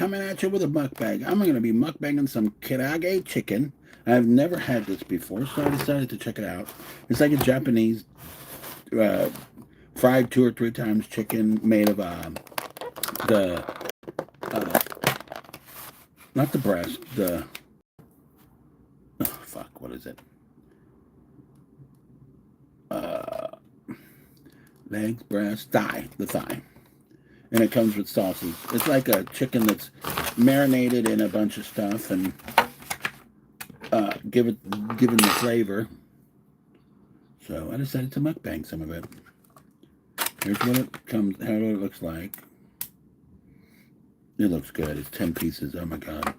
Coming at you with a mukbang. I'm going to be mukbanging some karaage chicken. I've never had this before, so I decided to check it out. It's like a Japanese uh, fried 2 or 3 times chicken made of the uh, not the breast, the oh fuck, what is it? Uh, Legs, breast, thigh, the thigh, and it comes with sauces. It's like a chicken that's marinated in a bunch of stuff and given the flavor. So I decided to mukbang some of it. Here's what it comes, how it looks like. It looks good. It's 10 pieces. Oh my god.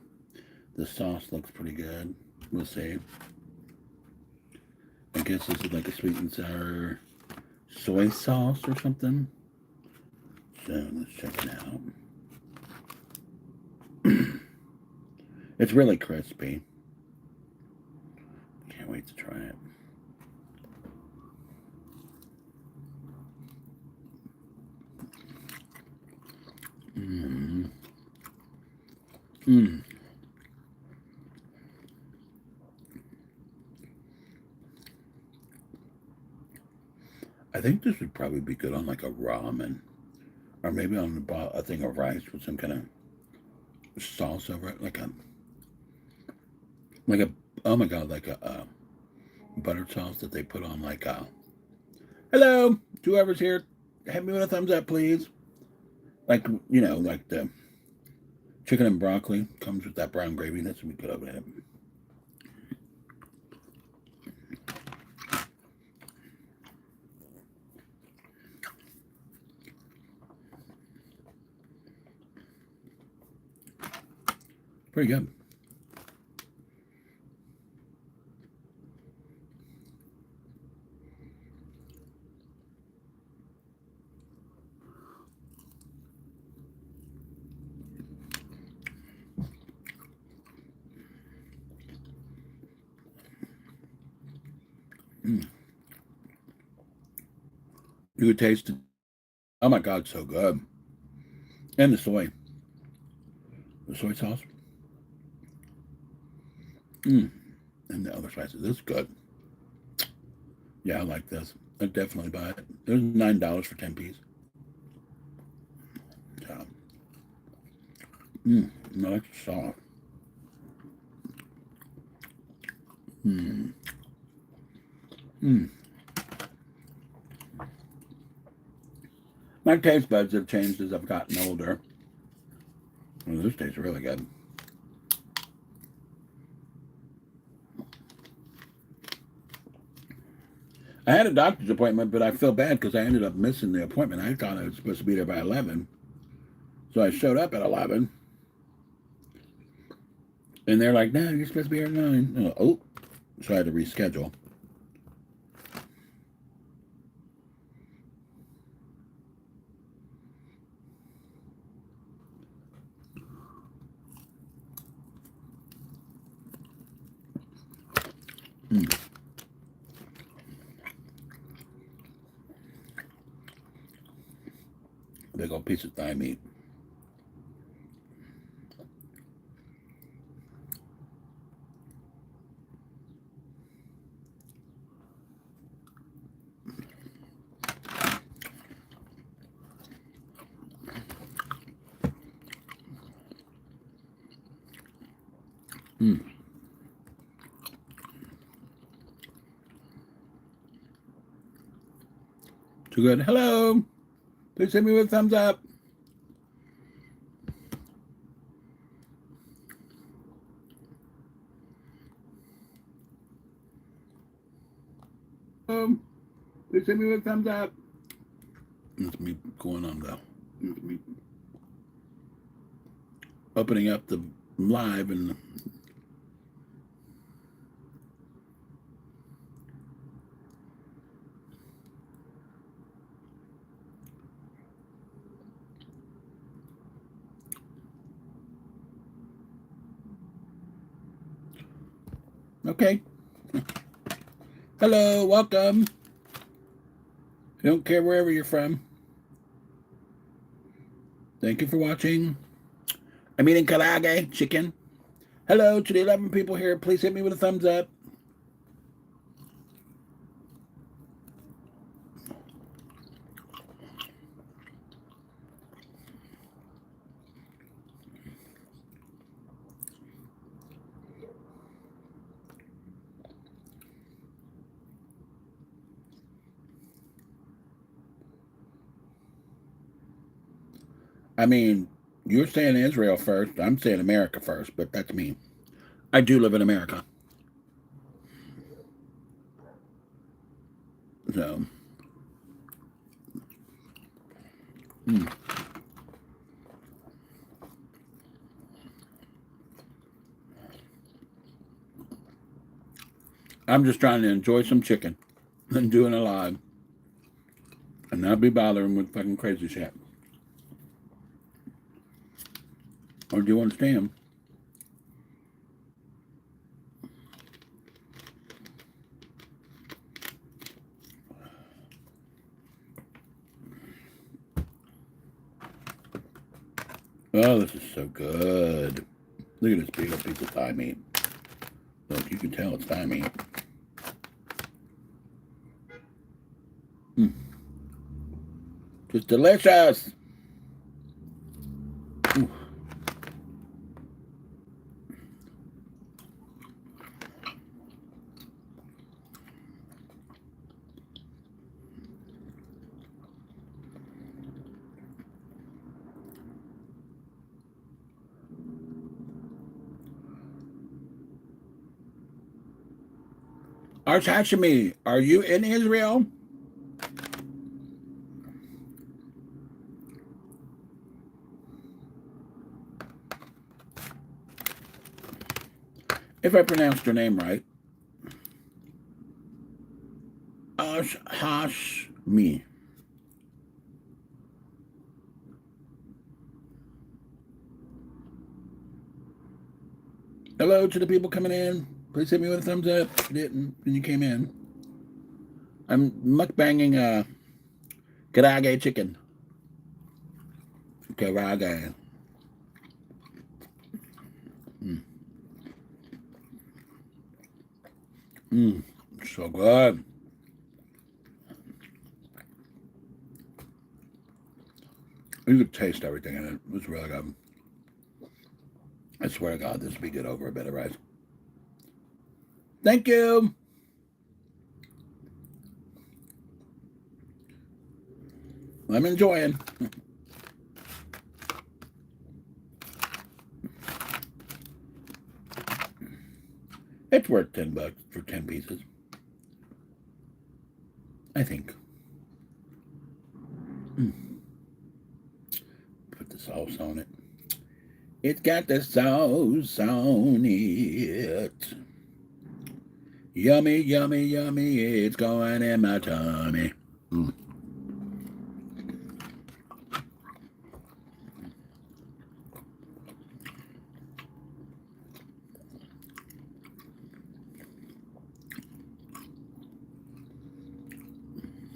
The sauce looks pretty good. We'll see. I guess this is like a sweet and sour soy sauce or something. So let's check it out. It's really crispy. Can't wait to try it. Mmm. Mmm. I think this would probably be good on like a ramen, or maybe on a thing of rice with some kind of sauce over it, like a oh my god, like a butter sauce that they put on like a hello, whoever's here, hit me with a thumbs up, please. Like like the chicken and broccoli comes with that brown gravy. That's gonna be good over it. Pretty good. Mm. You could taste it. Oh my god, so good. And the soy sauce. Mm. And the other spices. This is good. Yeah, I like this. I'd definitely buy it. There's $9 for 10 pieces. So, no, that's soft. Mm. Mm. My taste buds have changed as I've gotten older. Well, this tastes really good. I had a doctor's appointment, but I feel bad because I ended up missing the appointment. I thought I was supposed to be there by 11. So I showed up at 11. And they're like, no, you're supposed to be here at 9. Oh, so I had to reschedule. Mm. Big old piece of thigh meat. Mm. Too good. Hello. Please hit me with a thumbs up. Please hit me with a thumbs up. That's me going on though. Me opening up the live and okay. Hello, welcome. I don't care wherever you're from. Thank you for watching. I'm eating karaage chicken. Hello to the 11 people here. Please hit me with a thumbs up. I mean, you're saying Israel first. I'm saying America first, but that's me. I do live in America. So, mm. I'm just trying to enjoy some chicken and doing it live and not be bothering with fucking crazy shit. Or do you understand? Oh, this is so good. Look at this big old piece of thigh meat. Look, you can tell it's thigh meat. Mm. Just delicious. Ooh. Arch Hashimi, are you in Israel? If I pronounced your name right. Arch Hashmi. Hello to the people coming in. Please hit me with a thumbs up if you didn't when you came in. I'm mukbanging karaage chicken. Karaage. Mm. Mm. So good. You could taste everything in it. It was really good. I swear to God, this would be good over a bit of rice. Thank you. I'm enjoying. It's worth $10 for 10 pieces. I think. Mm. Put the sauce on it. It's got the sauce on it. Yummy, yummy, yummy. It's going in my tummy. Mm.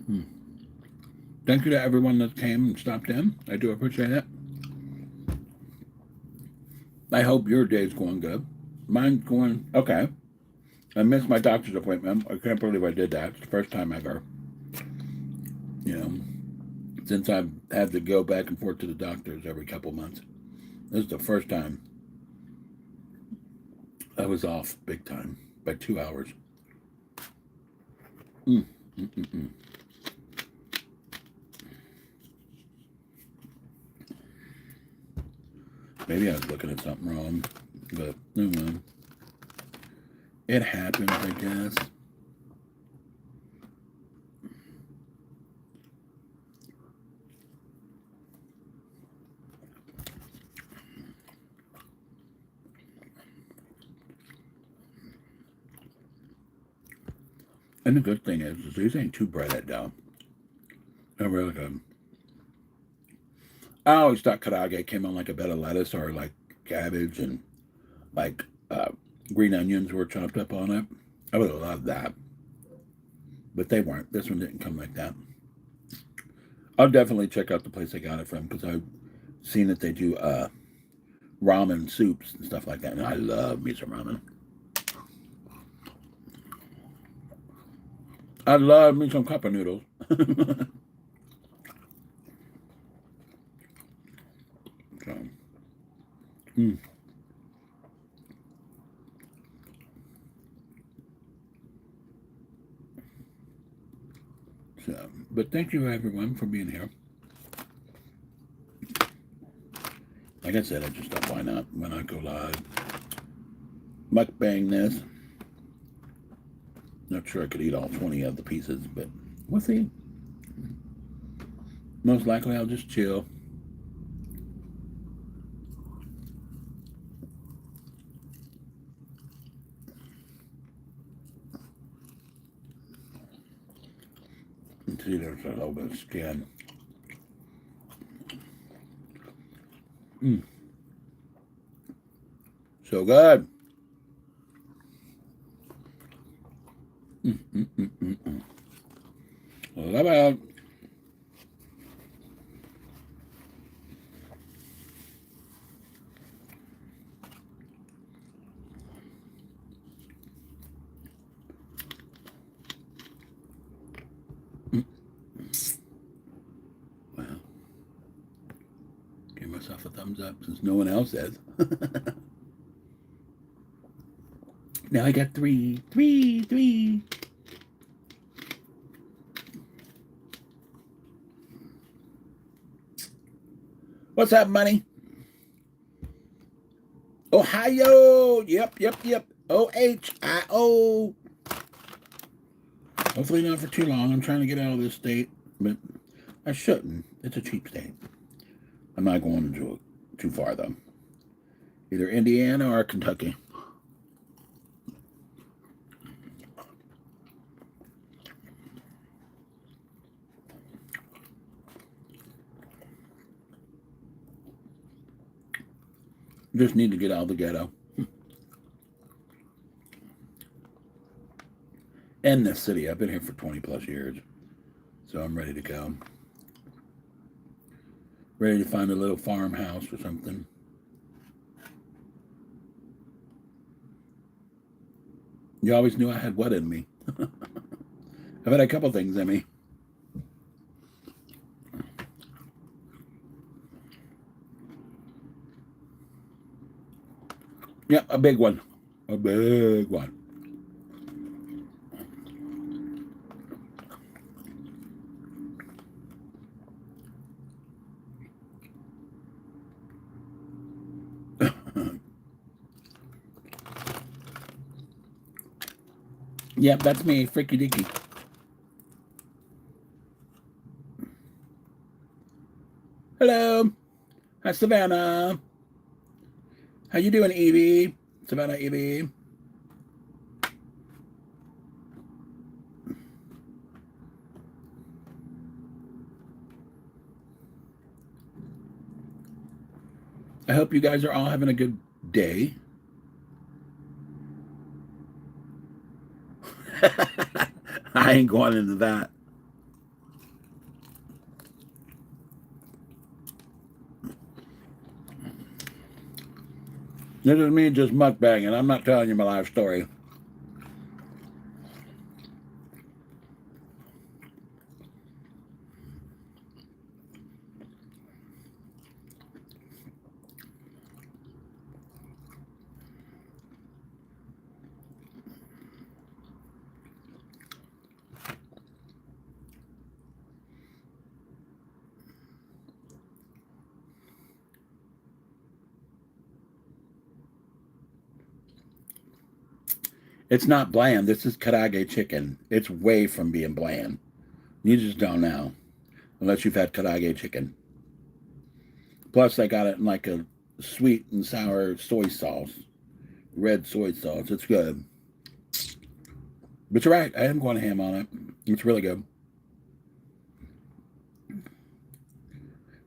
Mm. Thank you to everyone that came and stopped in. I do appreciate it. I hope your day's going good. Mine's going okay. I missed my doctor's appointment. I can't believe I did that. It's the first time ever, you know, since I've had to go back and forth to the doctors every couple months. This is the first time I was off big time by 2 hours. Mm, mm, mm, mm. Maybe I was looking at something wrong, but it happens, I guess. And the good thing is these ain't too breaded down. They're really good. I always thought karaage came on like a bed of lettuce or like cabbage and like green onions were chopped up on it. I would have loved that. But they weren't. This one didn't come like that. I'll definitely check out the place I got it from because I've seen that they do ramen soups and stuff like that. And I love me some ramen. I love me some cup of noodles. So, mm. So, but thank you everyone for being here. Like I said, I just thought, why not when I go live? Mukbang this. Not sure I could eat all 20 of the pieces, but we'll see. Most likely I'll just chill. And see, there's a little bit of skin. So good. Love it. Well, give myself a thumbs up since no one else has. Now I got three. What's up, money? Ohio. Yep. Ohio. Hopefully not for too long. I'm trying to get out of this state, but I shouldn't. It's a cheap state. I'm not going to too far, though. Either Indiana or Kentucky. Just need to get out of the ghetto. And this city. I've been here for 20 plus years. So I'm ready to go. Ready to find a little farmhouse or something. You always knew I had what in me. I've had a couple things in me. Yeah, a big one. A big one. Yep, that's me, Freaky Dicky. Hello. Hi, Savannah. How you doing, Evie? Savannah, Evie. I hope you guys are all having a good day. I ain't going into that. This is me just mukbanging. I'm not telling you my life story. It's not bland. This is karaage chicken. It's way from being bland. You just don't know. Unless you've had karaage chicken. Plus, I got it in like a sweet and sour soy sauce. Red soy sauce. It's good. But you're right. I am going ham on it. It's really good.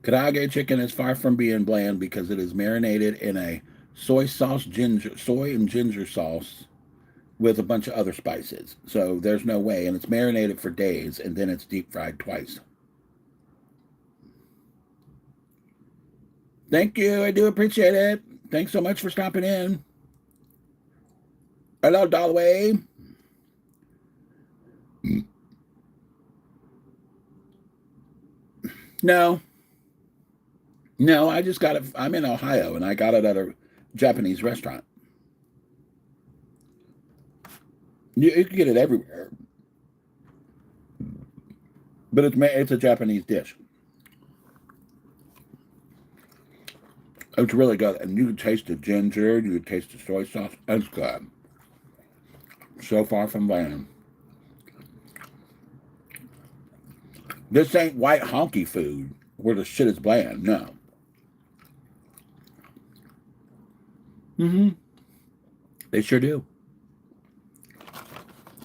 Karaage chicken is far from being bland because it is marinated in a soy and ginger sauce with a bunch of other spices. So there's no way. And it's marinated for days, and then it's deep fried twice. Thank you. I do appreciate it. Thanks so much for stopping in. Hello, Dalloway. No, no, I just got it. I'm in Ohio, and I got it at a Japanese restaurant. You can get it everywhere, but it's a Japanese dish. It's really good, and you can taste the ginger. You can taste the soy sauce. It's good. So far from bland. This ain't white honky food where the shit is bland. No. Mm-hmm. They sure do.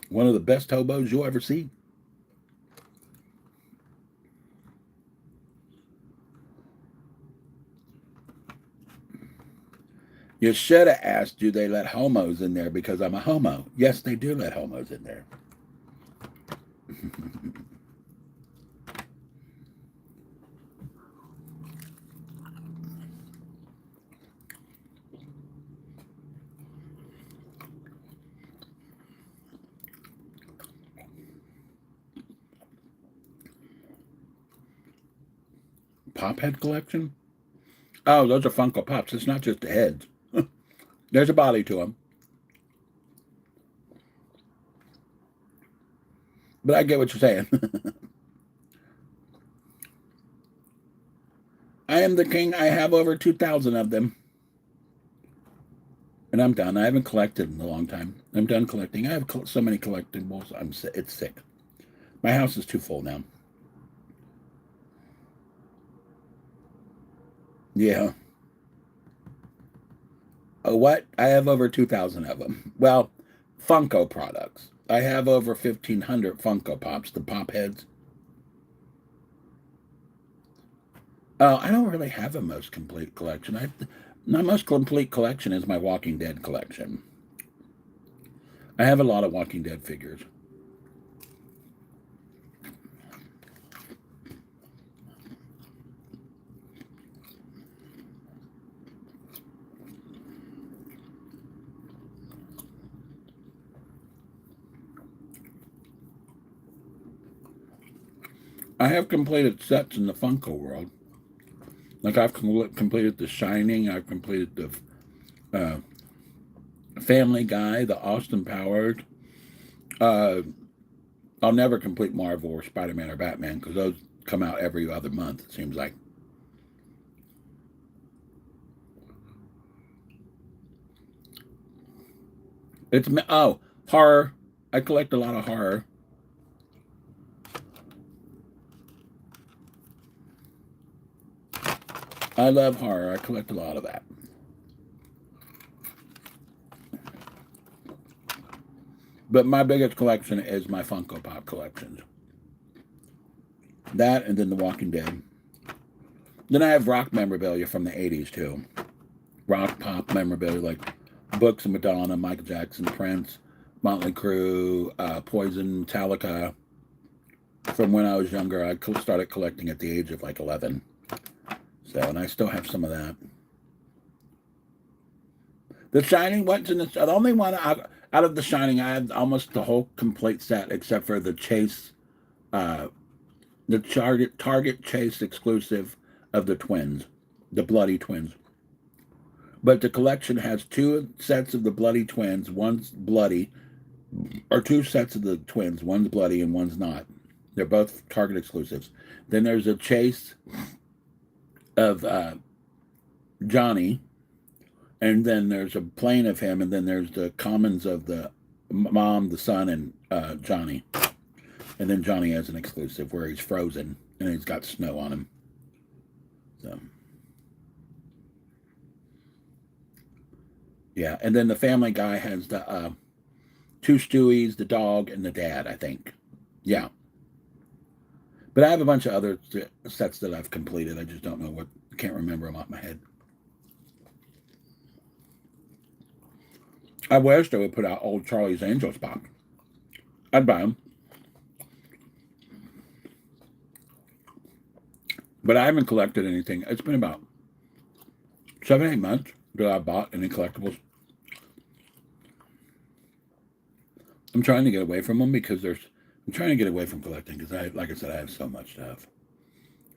One of the best hobos you'll ever see. You should have asked, do they let homos in there because I'm a homo? Yes, they do let homos in there. Pop head collection? Oh, those are Funko Pops. It's not just the heads. There's a body to them. But I get what you're saying. I am the king. I have over 2,000 of them. And I'm done. I haven't collected in a long time. I'm done collecting. I have so many collectibles. It's sick. My house is too full now. Yeah. Oh, what? I have over 2,000 of them. Well, Funko products. I have over 1,500 Funko Pops, the pop heads. I don't really have a most complete collection. My most complete collection is my Walking Dead collection. I have a lot of Walking Dead figures. I have completed sets in the Funko world. Like I've completed The Shining. I've completed the Family Guy, the Austin Powers. Uh, I'll never complete Marvel or Spider-Man or Batman because those come out every other month, it seems like. Horror. I collect a lot of horror. I love horror. I collect a lot of that. But my biggest collection is my Funko Pop collections. That and then The Walking Dead. Then I have rock memorabilia from the 80s too. Rock pop memorabilia like books of Madonna, Michael Jackson, Prince, Motley Crue, Poison, Metallica. From when I was younger, I started collecting at the age of like 11. So, and I still have some of that. The Shining, the only one out of The Shining, I have almost the whole complete set except for the Chase, uh, the Target Chase exclusive of the twins, the Bloody Twins. But the collection has two sets of the Bloody Twins. One's bloody, or two sets of the twins. One's bloody and one's not. They're both Target exclusives. Then there's a Chase of Johnny, and then there's a plane of him, and then there's the commons of the mom, the son, and Johnny. And then Johnny has an exclusive where he's frozen and he's got snow on him. So, yeah. And then the Family Guy has the two Stewies, the dog, and the dad, I think. Yeah. But I have a bunch of other sets that I've completed. I just don't know what, I can't remember them off my head. I wish they would put out old Charlie's Angels pop. I'd buy them. But I haven't collected anything. It's been about 7, 8 months. that I bought any collectibles. I'm trying to get away from them because I'm trying to get away from collecting because like I said, I have so much stuff.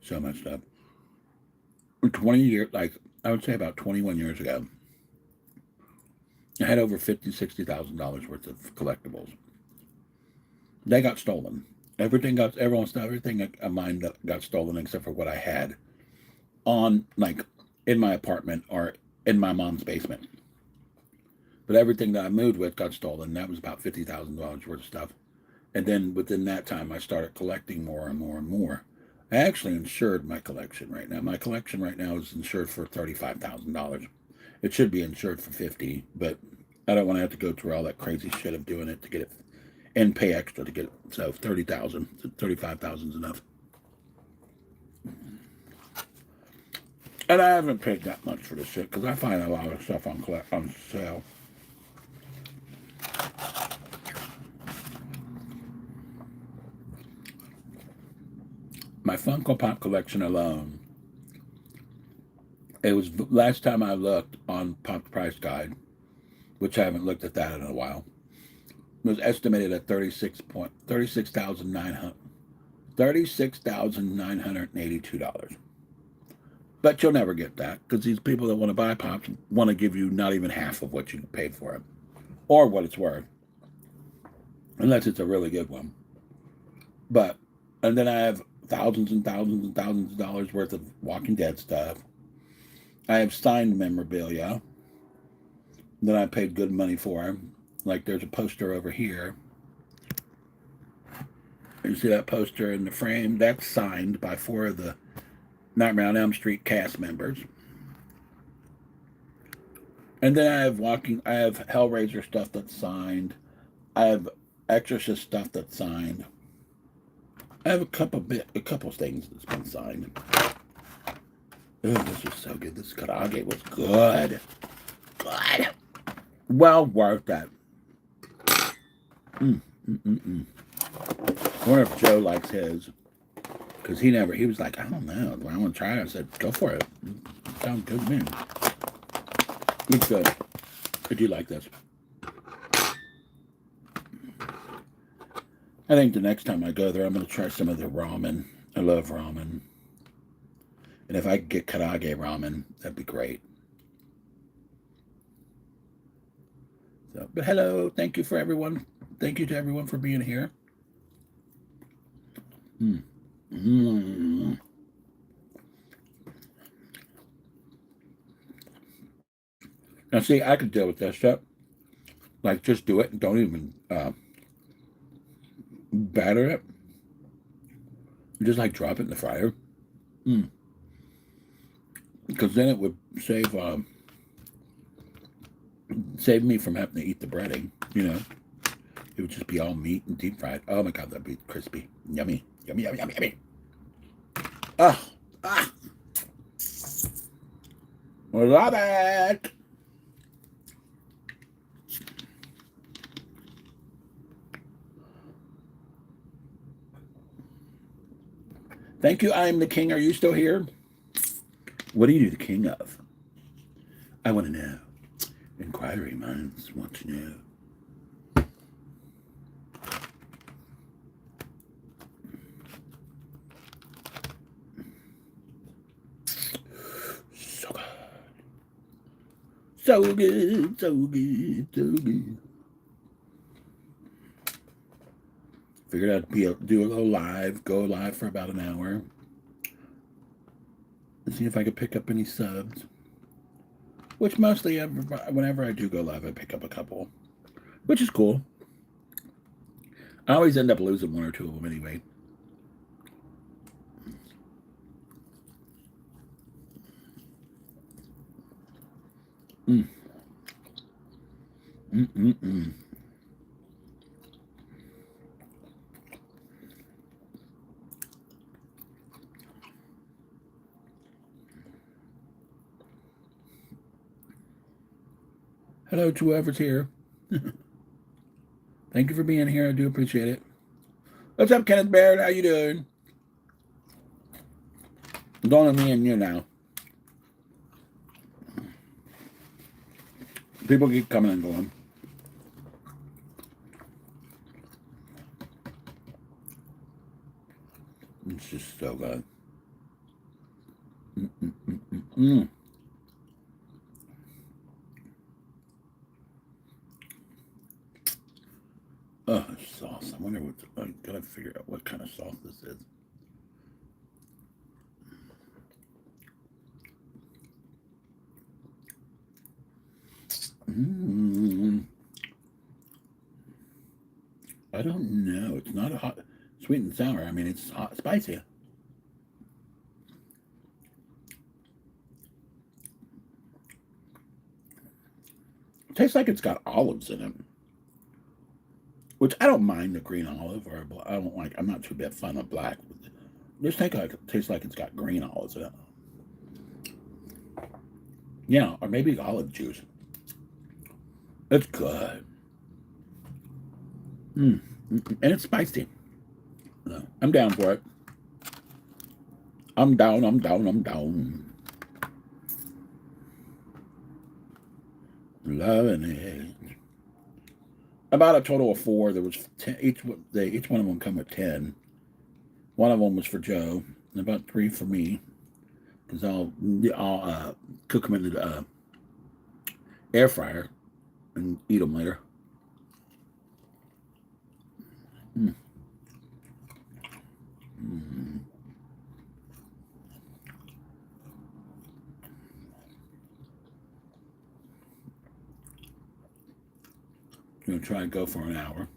So much stuff. 20 years, like I would say about 21 years ago, I had over $50,000, $60,000 worth of collectibles. They got stolen. Everything of mine got stolen except for what I had on, like, in my apartment or in my mom's basement. But everything that I moved with got stolen. That was about $50,000 worth of stuff. And then within that time, I started collecting more and more and more. I actually insured my collection right now. My collection right now is insured for $35,000. It should be insured for 50, but I don't want to have to go through all that crazy shit of doing it to get it and pay extra to get it. So 30,000, 35,000 is enough. And I haven't paid that much for this shit because I find a lot of stuff on sale. My Funko Pop collection alone, it was last time I looked on Pop Price Guide, which I haven't looked at that in a while. It was estimated at $36,982. But you'll never get that because these people that want to buy pops want to give you not even half of what you paid for it or what it's worth, unless it's a really good one. But, and then I have thousands and thousands and thousands of dollars worth of Walking Dead stuff. I have signed memorabilia that I paid good money for. Like there's a poster over here. You see that poster in the frame? That's signed by 4 of the Nightmare on Elm Street cast members. And then I have Hellraiser stuff that's signed. I have Exorcist stuff that's signed. I have a couple things that's been signed. Oh, this was so good. This karaage was good. Good. Well worth that. I wonder if Joe likes his. Because he was like, I don't know. I want to try it. I said, go for it. Sounds good to me. Looks good. I do like this. I think the next time I go there, I'm going to try some of the ramen. I love ramen. And if I could get karaage ramen, that'd be great. So, but hello. Thank you for everyone. Thank you to everyone for being here. Now, see, I could deal with that stuff. Like, just do it and don't even batter it. Just, like, drop it in the fryer. Because then it would save me from having to eat the breading, you know. It would just be all meat and deep fried. Oh, my God, that'd be crispy. Yummy. Yummy, yummy, yummy, yummy. Ah. Love it. Thank you, I am the king. Are you still here? What are you the king of? I want to know. Inquiry minds want to know. So good, so good, so good. Figured I'd do a little live, go live for about an hour. And see if I could pick up any subs. Which mostly, whenever I do go live, I pick up a couple. Which is cool. I always end up losing 1 or 2 of them anyway. Hello to whoever's here. Thank you for being here. I do appreciate it. What's up, Kenneth Baird? How you doing? It's only me and you now. People keep coming and going. It's just so good. Mm. Oh, sauce. I wonder what. I gotta figure out what kind of sauce this is. Mm. I don't know. It's not a hot, sweet and sour. I mean, it's hot, spicy. It tastes like it's got olives in it, which I don't mind the green olive, or I don't like. I'm not too big fan of black. This tastes like it's got green olives in it. Yeah, or maybe olive juice. It's good. And it's spicy. So, I'm down for it. I'm down, I'm down, I'm down. Loving it. About a total of four. There was 10, each one of them come with 10. One of them was for Joe, and about 3 for me, because I'll cook them in the air fryer and eat them later. Mm. Mm. Gonna try and go for an hour.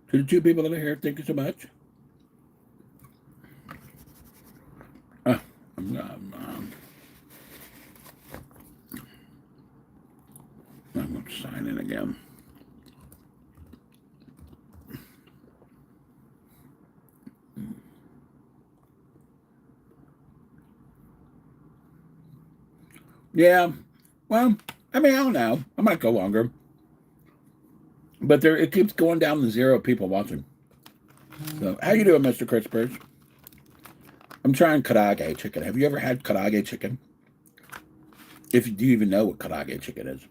To the two people that are here, thank you so much. Uh, I'm going to sign in again. Yeah. Well, I mean, I don't know. I might go longer. But it keeps going down to 0 people watching. So, how you doing, Mr. Crispers? I'm trying karaage chicken. Have you ever had karaage chicken? Do you even know what karaage chicken is?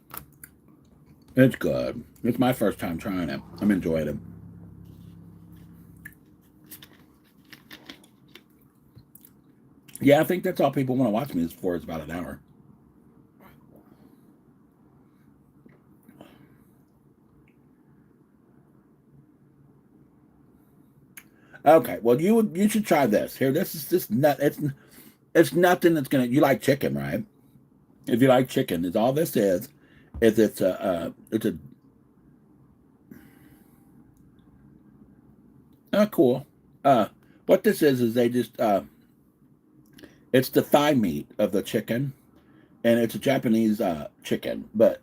It's good. It's my first time trying it. I'm enjoying it. Yeah, I think that's all people want to watch me is for. It's about an hour. Okay, well you should try this. Here, this is just nut. It's nothing that's gonna. You like chicken, right? If you like chicken, is all this is it's a cool. Uh, what this is they just it's the thigh meat of the chicken, and it's a Japanese chicken. But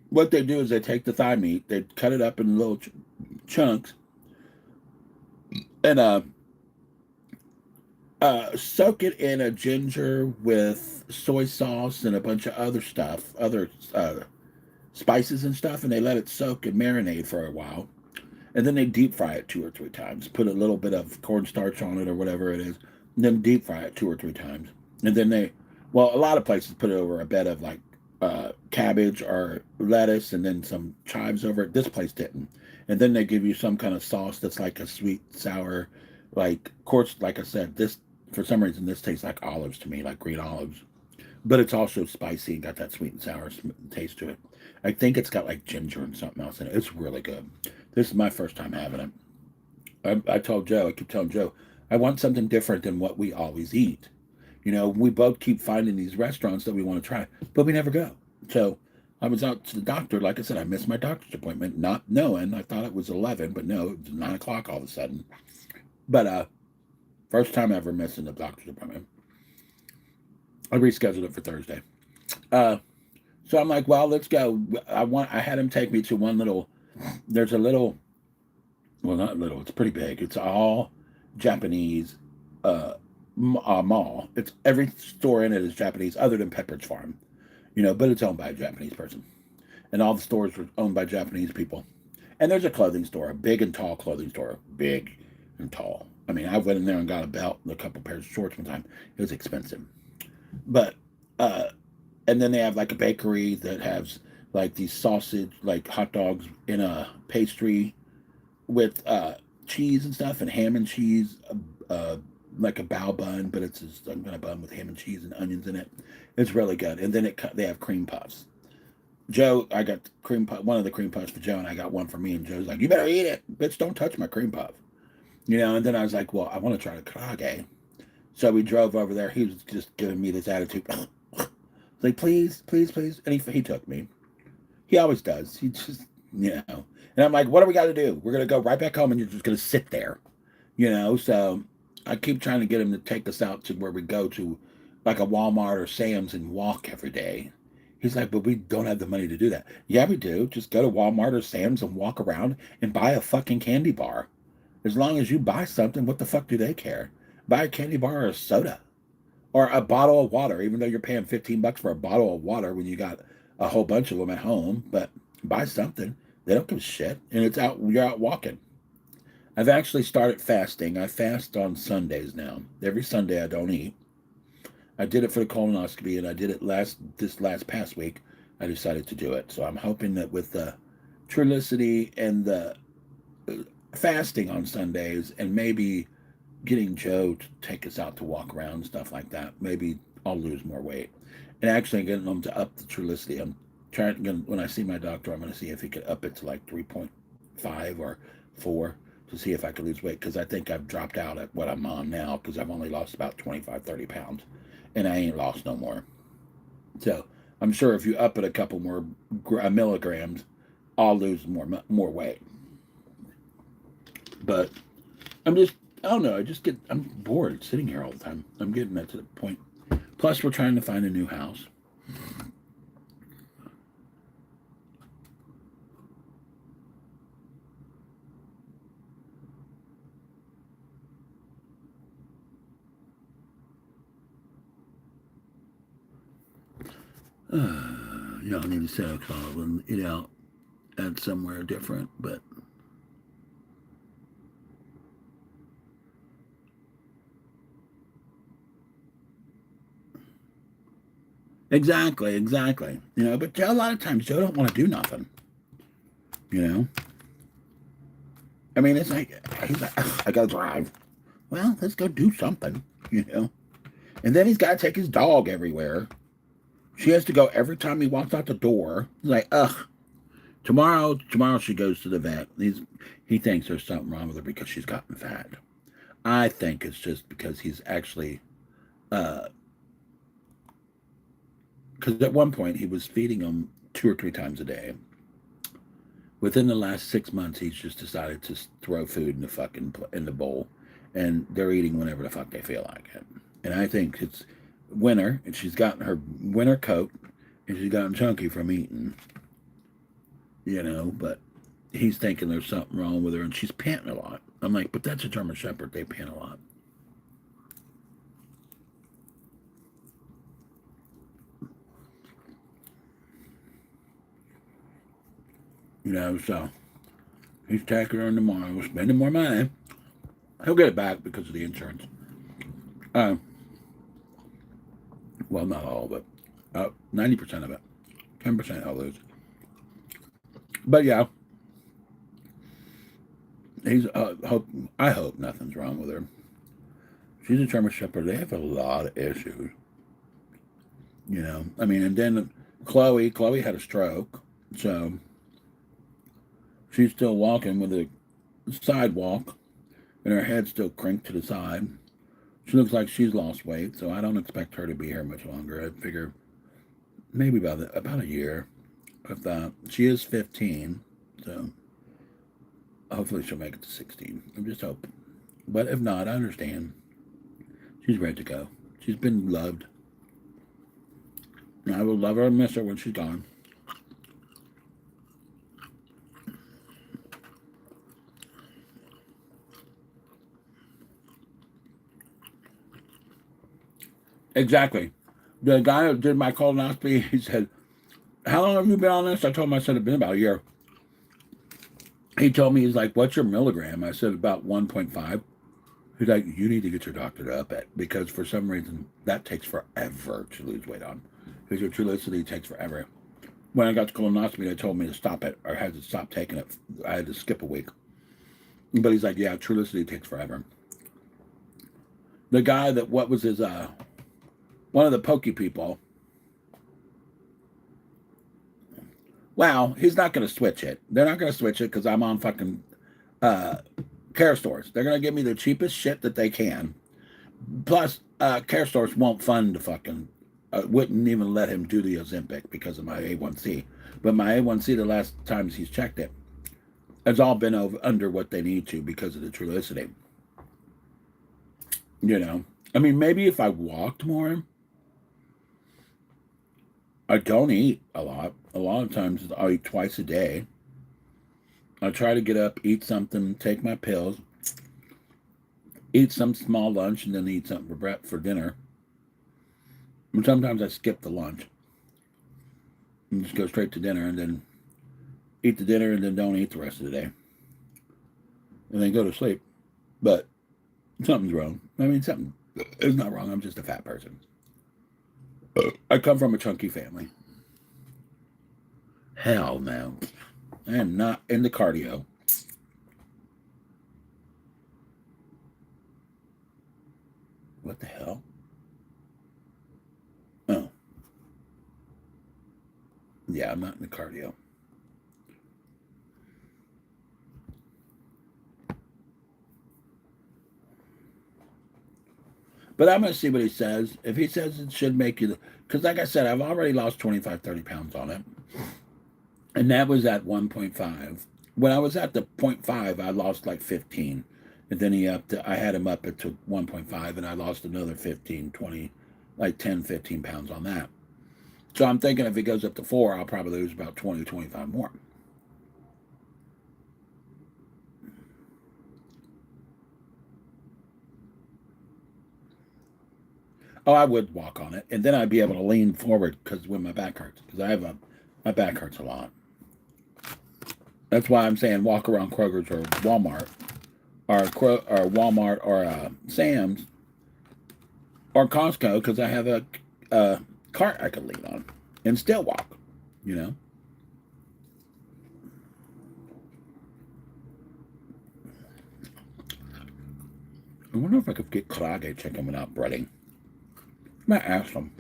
what they do is they take the thigh meat, they cut it up in little chunks, and soak it in a ginger with soy sauce and a bunch of other stuff, other spices and stuff, and they let it soak and marinate for a while. And then they deep fry it 2 or 3 times. Put a little bit of cornstarch on it or whatever it is, and then deep fry it 2 or 3 times. And then well, a lot of places put it over a bed of like cabbage or lettuce, and then some chives over it. This place didn't. And then they give you some kind of sauce that's like a sweet sour, like of course, like I said, this for some reason this tastes like olives to me, like green olives, but it's also spicy and got that sweet and sour taste to it. I think it's got like ginger and something else in it. It's really good. This is my first time having it. I told Joe, I keep telling Joe, I want something different than what we always eat. We both keep finding these restaurants that we want to try, but we never go. So I was out to the doctor. Like I said, I missed my doctor's appointment, not knowing. I thought it was 11, but no, it was 9 o'clock all of a sudden. But first time ever missing the doctor's appointment. I rescheduled it for Thursday. Uh, so I'm like, well, let's go. I had him take me to one little. There's a little. Well, not little. It's pretty big. It's all Japanese mall. It's every store in it is Japanese, other than Pepperidge Farm. But it's owned by a Japanese person, and all the stores were owned by Japanese people. And there's a clothing store, a big and tall clothing store, big and tall. I mean, I went in there and got a belt and a couple pairs of shorts one time. It was expensive. But and then they have like a bakery that has like these sausage, like hot dogs in a pastry with cheese and stuff, and ham and cheese, like a bao bun, but it's just some kind of bun with ham and cheese and onions in it. It's really good. And then they have cream puffs. Joe, I got cream puff, one of the cream puffs for Joe, and I got one for me. And Joe's like, "You better eat it, bitch! Don't touch my cream puff." And then I was like, "Well, I want to try the karaage." So we drove over there. He was just giving me this attitude, like, "Please, please, please," and he took me. He always does. He just, And I'm like, "What do we got to do? We're gonna go right back home, and you're just gonna sit there." So I keep trying to get him to take us out to where we go to, like a Walmart or Sam's, and walk every day. He's like, "But we don't have the money to do that." Yeah, we do. Just go to Walmart or Sam's and walk around and buy a fucking candy bar. As long as you buy something, what the fuck do they care? Buy a candy bar or a soda or a bottle of water, even though you're paying $15 for a bottle of water when you got a whole bunch of them at home. But buy something. They don't give a shit. And it's out, you're out walking. I've actually started fasting. I fast on Sundays now. Every Sunday I don't eat. I did it for the colonoscopy, and I did it this last past week. I decided to do it. So I'm hoping that with the Trulicity and the fasting on Sundays, and maybe getting Joe to take us out to walk around and stuff like that, maybe I'll lose more weight. And actually getting them to up the Trulicity. I'm trying to, when I see my doctor, I'm going to see if he could up it to like 3.5 or 4 to see if I could lose weight, because I think I've dropped out at what I'm on now, because I've only lost about 25, 30 pounds, and I ain't lost no more. So I'm sure if you up it a couple more milligrams, I'll lose more weight. But I don't know. I'm bored sitting here all the time. I'm getting that to the point. Plus, we're trying to find a new house. I need to set a call and at somewhere different. But exactly, exactly. But Joe, a lot of times Joe don't want to do nothing. You know, I mean, it's like he's like, I gotta drive. Well, let's go do something. You know, and then he's got to take his dog everywhere. She has to go every time he walks out the door. He's like, ugh. Tomorrow she goes to the vet. He thinks there's something wrong with her because she's gotten fat. I think it's just because he's actually, because at one point he was feeding them 2 or 3 times a day. Within the last 6 months, he's just decided to throw food in the bowl, and they're eating whenever the fuck they feel like it. And I think it's winter, and she's gotten her winter coat, and she's gotten chunky from eating. But he's thinking there's something wrong with her, and she's panting a lot. I'm like, but that's a German Shepherd. They pant a lot. So he's taking her in tomorrow, spending more money. He'll get it back because of the insurance. Uh, well, not all of it. 90% of it. 10% he'll lose. But yeah, he's I hope nothing's wrong with her. She's a German Shepherd. They have a lot of issues. I mean, and then Chloe had a stroke, so she's still walking with a sidewalk, and her head's still cranked to the side. She looks like she's lost weight, so I don't expect her to be here much longer. I figure maybe about a year. If that, she is 15, so hopefully she'll make it to 16. I'm just hoping. But if not, I understand. She's ready to go. She's been loved. And I will love her and miss her when she's gone. Exactly. The guy who did my colonoscopy, he said, "How long have you been on this?" I told him, I said, "It's been about a year." He told me, he's like, "What's your milligram?" I said, "About 1.5. He's like, you need to get your doctor up at, because for some reason that takes forever to lose weight on. Because your Trulicity takes forever. When I got the colonoscopy, they told me to stop it, or I had to stop taking it. I had to skip a week. But he's like, yeah, Trulicity takes forever. The guy that, what was his, one of the pokey people, well, he's not going to switch it. They're not going to switch it because I'm on fucking care stores. They're going to give me the cheapest shit that they can. Plus, care stores won't fund the fucking, wouldn't even let him do the Ozempic because of my A1C. But my A1C, the last times he's checked it, has all been under what they need to because of the Trulicity. You know? I mean, maybe if I walked more. I don't eat a lot. A lot of times I eat twice a day. I try to get up, eat something, take my pills, eat some small lunch, and then eat something for dinner. And sometimes I skip the lunch and just go straight to dinner, and then eat the dinner, and then don't eat the rest of the day. And then go to sleep. But something's wrong. I mean, something is not wrong. I'm just a fat person. I come from a chunky family. Hell no. I am not into cardio. What the hell? Oh. Yeah, I'm not into cardio. But I'm going to see what he says. If he says it should make you, because like I said, I've already lost 25, 30 pounds on it. And that was at 1.5. When I was at the 0.5, I lost like 15. And then I had him up to 1.5, and I lost another 15, 20, like 10, 15 pounds on that. So I'm thinking if he goes up to 4, I'll probably lose about 20, 25 more. Oh, I would walk on it, and then I'd be able to lean forward because when my back hurts, because my back hurts a lot. That's why I'm saying walk around Kroger's or Walmart, or Walmart or Sam's or Costco, because I have a cart I can lean on and still walk. You know. I wonder if I could get karaage chicken without breading. I might ask them.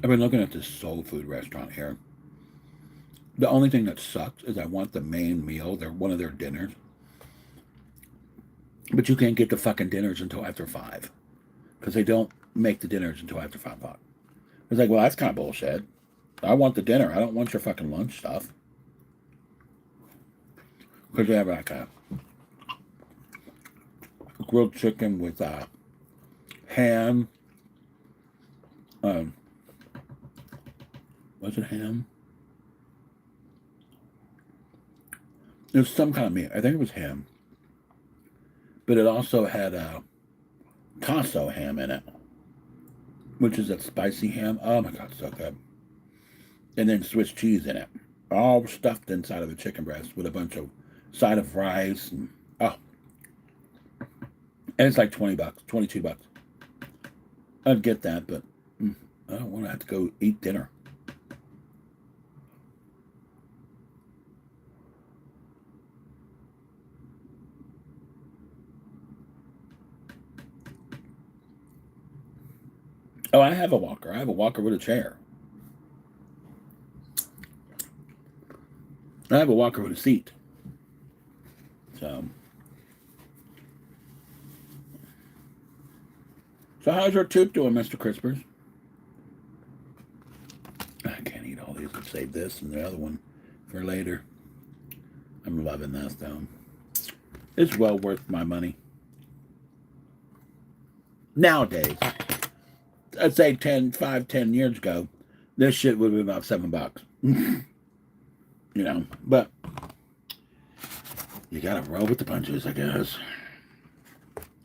I've been looking at this soul food restaurant here. The only thing that sucks is I want the main meal. They're one of their dinners. But you can't get the fucking dinners until after 5. Because they don't make the dinners until after 5 o'clock. It's like, well, that's kind of bullshit. I want the dinner. I don't want your fucking lunch stuff. Because they have like a grilled chicken with ham. Was it ham? It was some kind of meat. I think it was ham. But it also had tasso ham in it, which is that spicy ham. Oh my God, so good. And then Swiss cheese in it. All stuffed inside of a chicken breast with a bunch of side of rice. And it's like $20, $22. I'd get that, but I don't want to have to go eat dinner. Oh, I have a walker. I have a walker with a chair. I have a walker with a seat. So how's your tooth doing, Mr. Crispers? I can't eat all these. Let's save this and the other one for later. I'm loving this, though. It's well worth my money. Nowadays, I'd say 10 years ago, this shit would have been about $7. You know, but you gotta roll with the punches, I guess.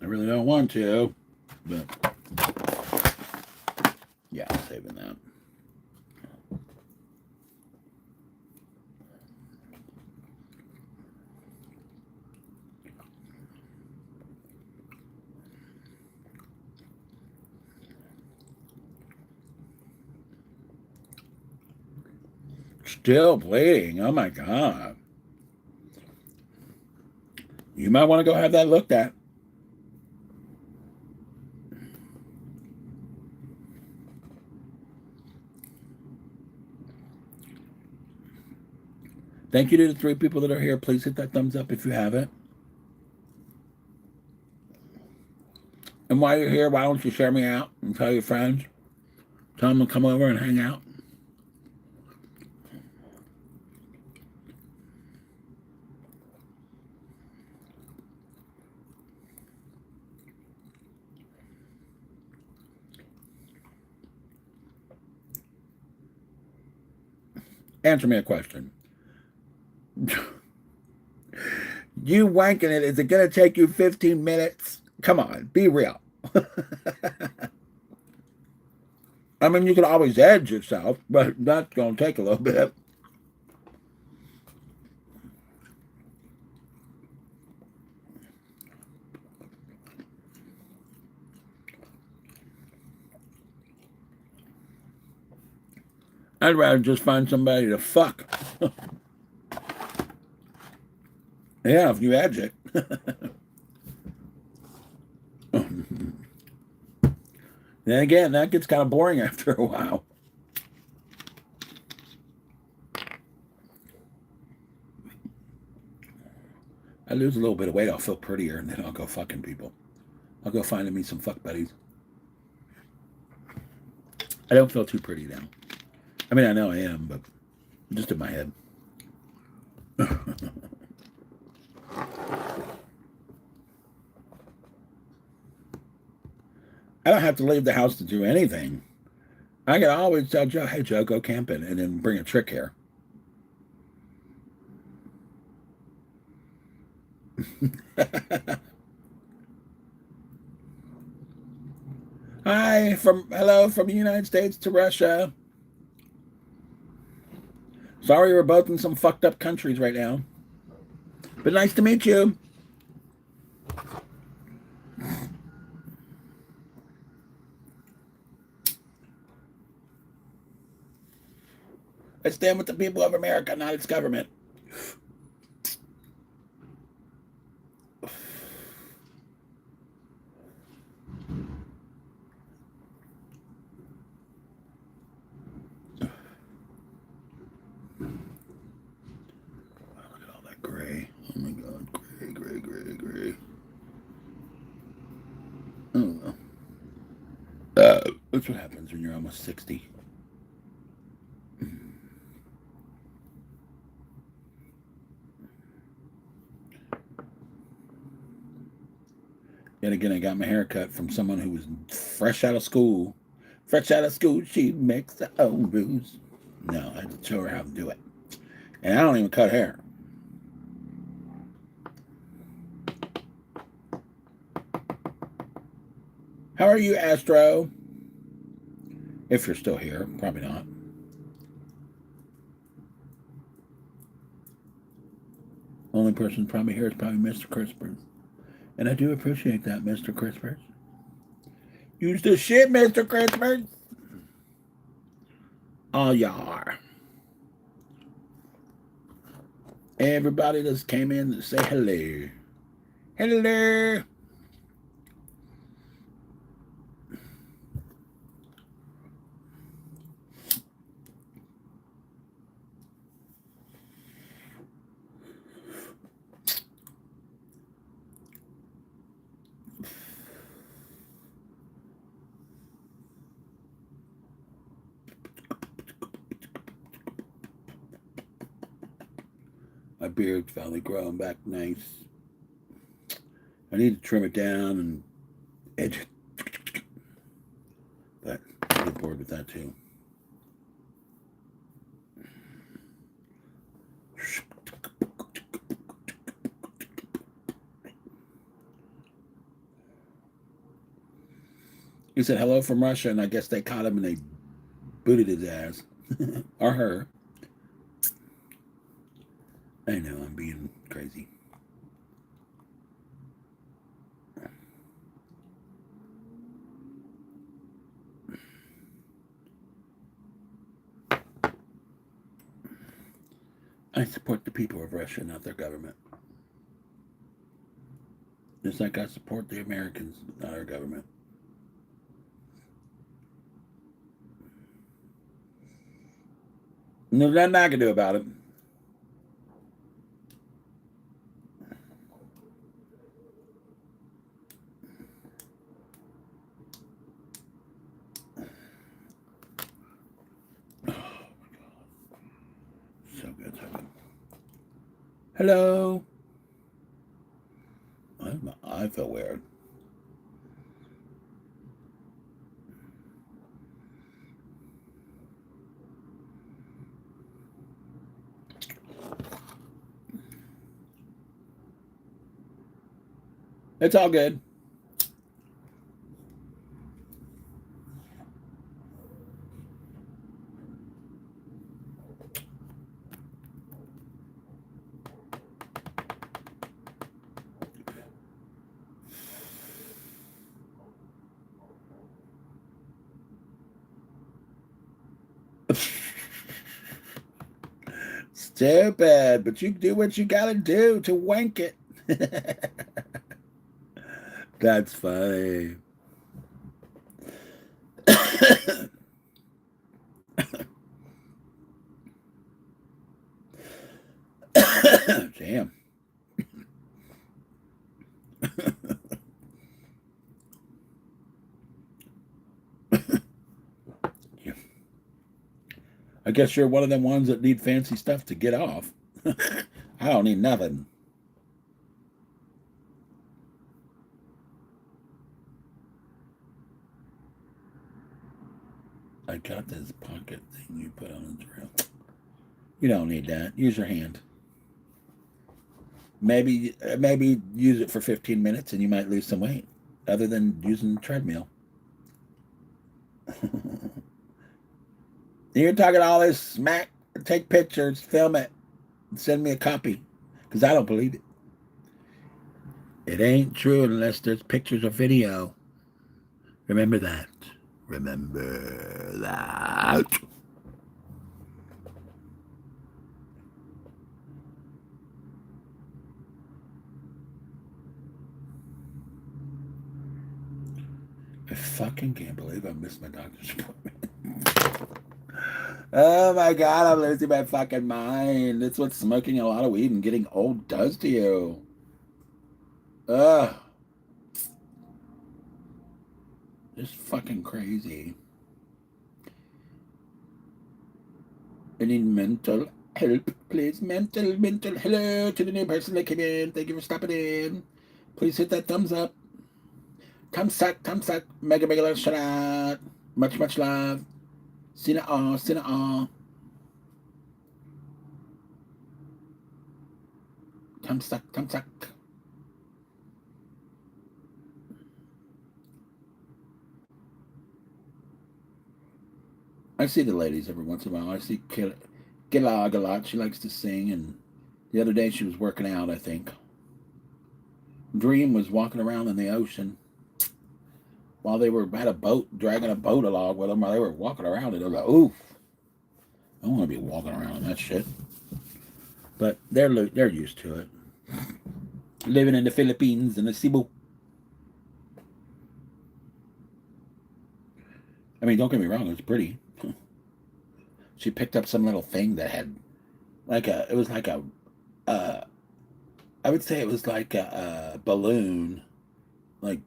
I really don't want to, but yeah, I'm saving that. Still bleeding. Oh my God. You might want to go have that looked at. Thank you to the 3 people that are here. Please hit that thumbs up if you haven't. And while you're here, why don't you share me out and tell your friends? Tell them to come over and hang out. Answer me a question. You wanking it, is it going to take you 15 minutes? Come on, be real. I mean, you can always edge yourself, but that's going to take a little bit. I'd rather just find somebody to fuck. Yeah, if you edge it. Then again, that gets kind of boring after a while. I lose a little bit of weight, I'll feel prettier, and then I'll go fucking people. I'll go find me some fuck buddies. I don't feel too pretty now. I mean, I know I am, but just in my head. I don't have to leave the house to do anything. I can always tell Joe, hey, Joe, go camping, and then bring a trick here. Hi, hello from the United States to Russia. Sorry we're both in some fucked up countries right now. But nice to meet you. I stand with the people of America, not its government. Look at all that gray. Oh my God, gray, gray, gray, gray. Oh, that's what happens when you're almost 60. Yet again, I got my hair cut from someone who was fresh out of school. Fresh out of school, she makes her own rules. No, I had to show her how to do it. And I don't even cut hair. How are you, Astro? If you're still here, probably not. Only person probably here is probably Mr. Crispers. And I do appreciate that, Mr. Crispers. Use the shit, Mr. Crispers. Oh, y'all are. Everybody just came in to say hello. Hello. My beard's finally growing back nice. I need to trim it down and edge it. But I get bored with that too. He said hello from Russia, and I guess they caught him and they booted his ass. Or her. I know, I'm being crazy. I support the people of Russia, not their government. Just like I support the Americans, not our government. And there's nothing I can do about it. So good, so good. Hello. I feel weird. It's all good. Stupid, but you do what you gotta do to wank it. That's funny. Damn. Yeah. I guess you're one of them ones that need fancy stuff to get off. I don't need nothing. I got this pocket thing you put on the drill. You don't need that. Use your hand. Maybe use it for 15 minutes and you might lose some weight, other than using the treadmill. You're talking all this smack. Take pictures, film it, and send me a copy, because I don't believe it. It ain't true unless there's pictures or video. Remember that. Remember that. I fucking can't believe I missed my doctor's appointment. Oh my god, I'm losing my fucking mind. It's what smoking a lot of weed and getting old does to you. Ugh. Just fucking crazy. I need mental help, please. Mental. Hello to the new person that came in. Thank you for stopping in. Please hit that thumbs up. Thumbs up. Mega love, shout out. Much love. Sina all. Thumbs up. I see the ladies every once in a while. I see Karaage a lot. She likes to sing, and the other day she was working out, I think. Dream was walking around in the ocean while they had a boat, dragging a boat along with them while they were walking around. And I was like, oof, I don't want to be walking around in that shit. But they're used to it. Living in the Philippines in the Cebu. I mean, don't get me wrong, it was pretty. She picked up some little thing that had I would say it was like a balloon, like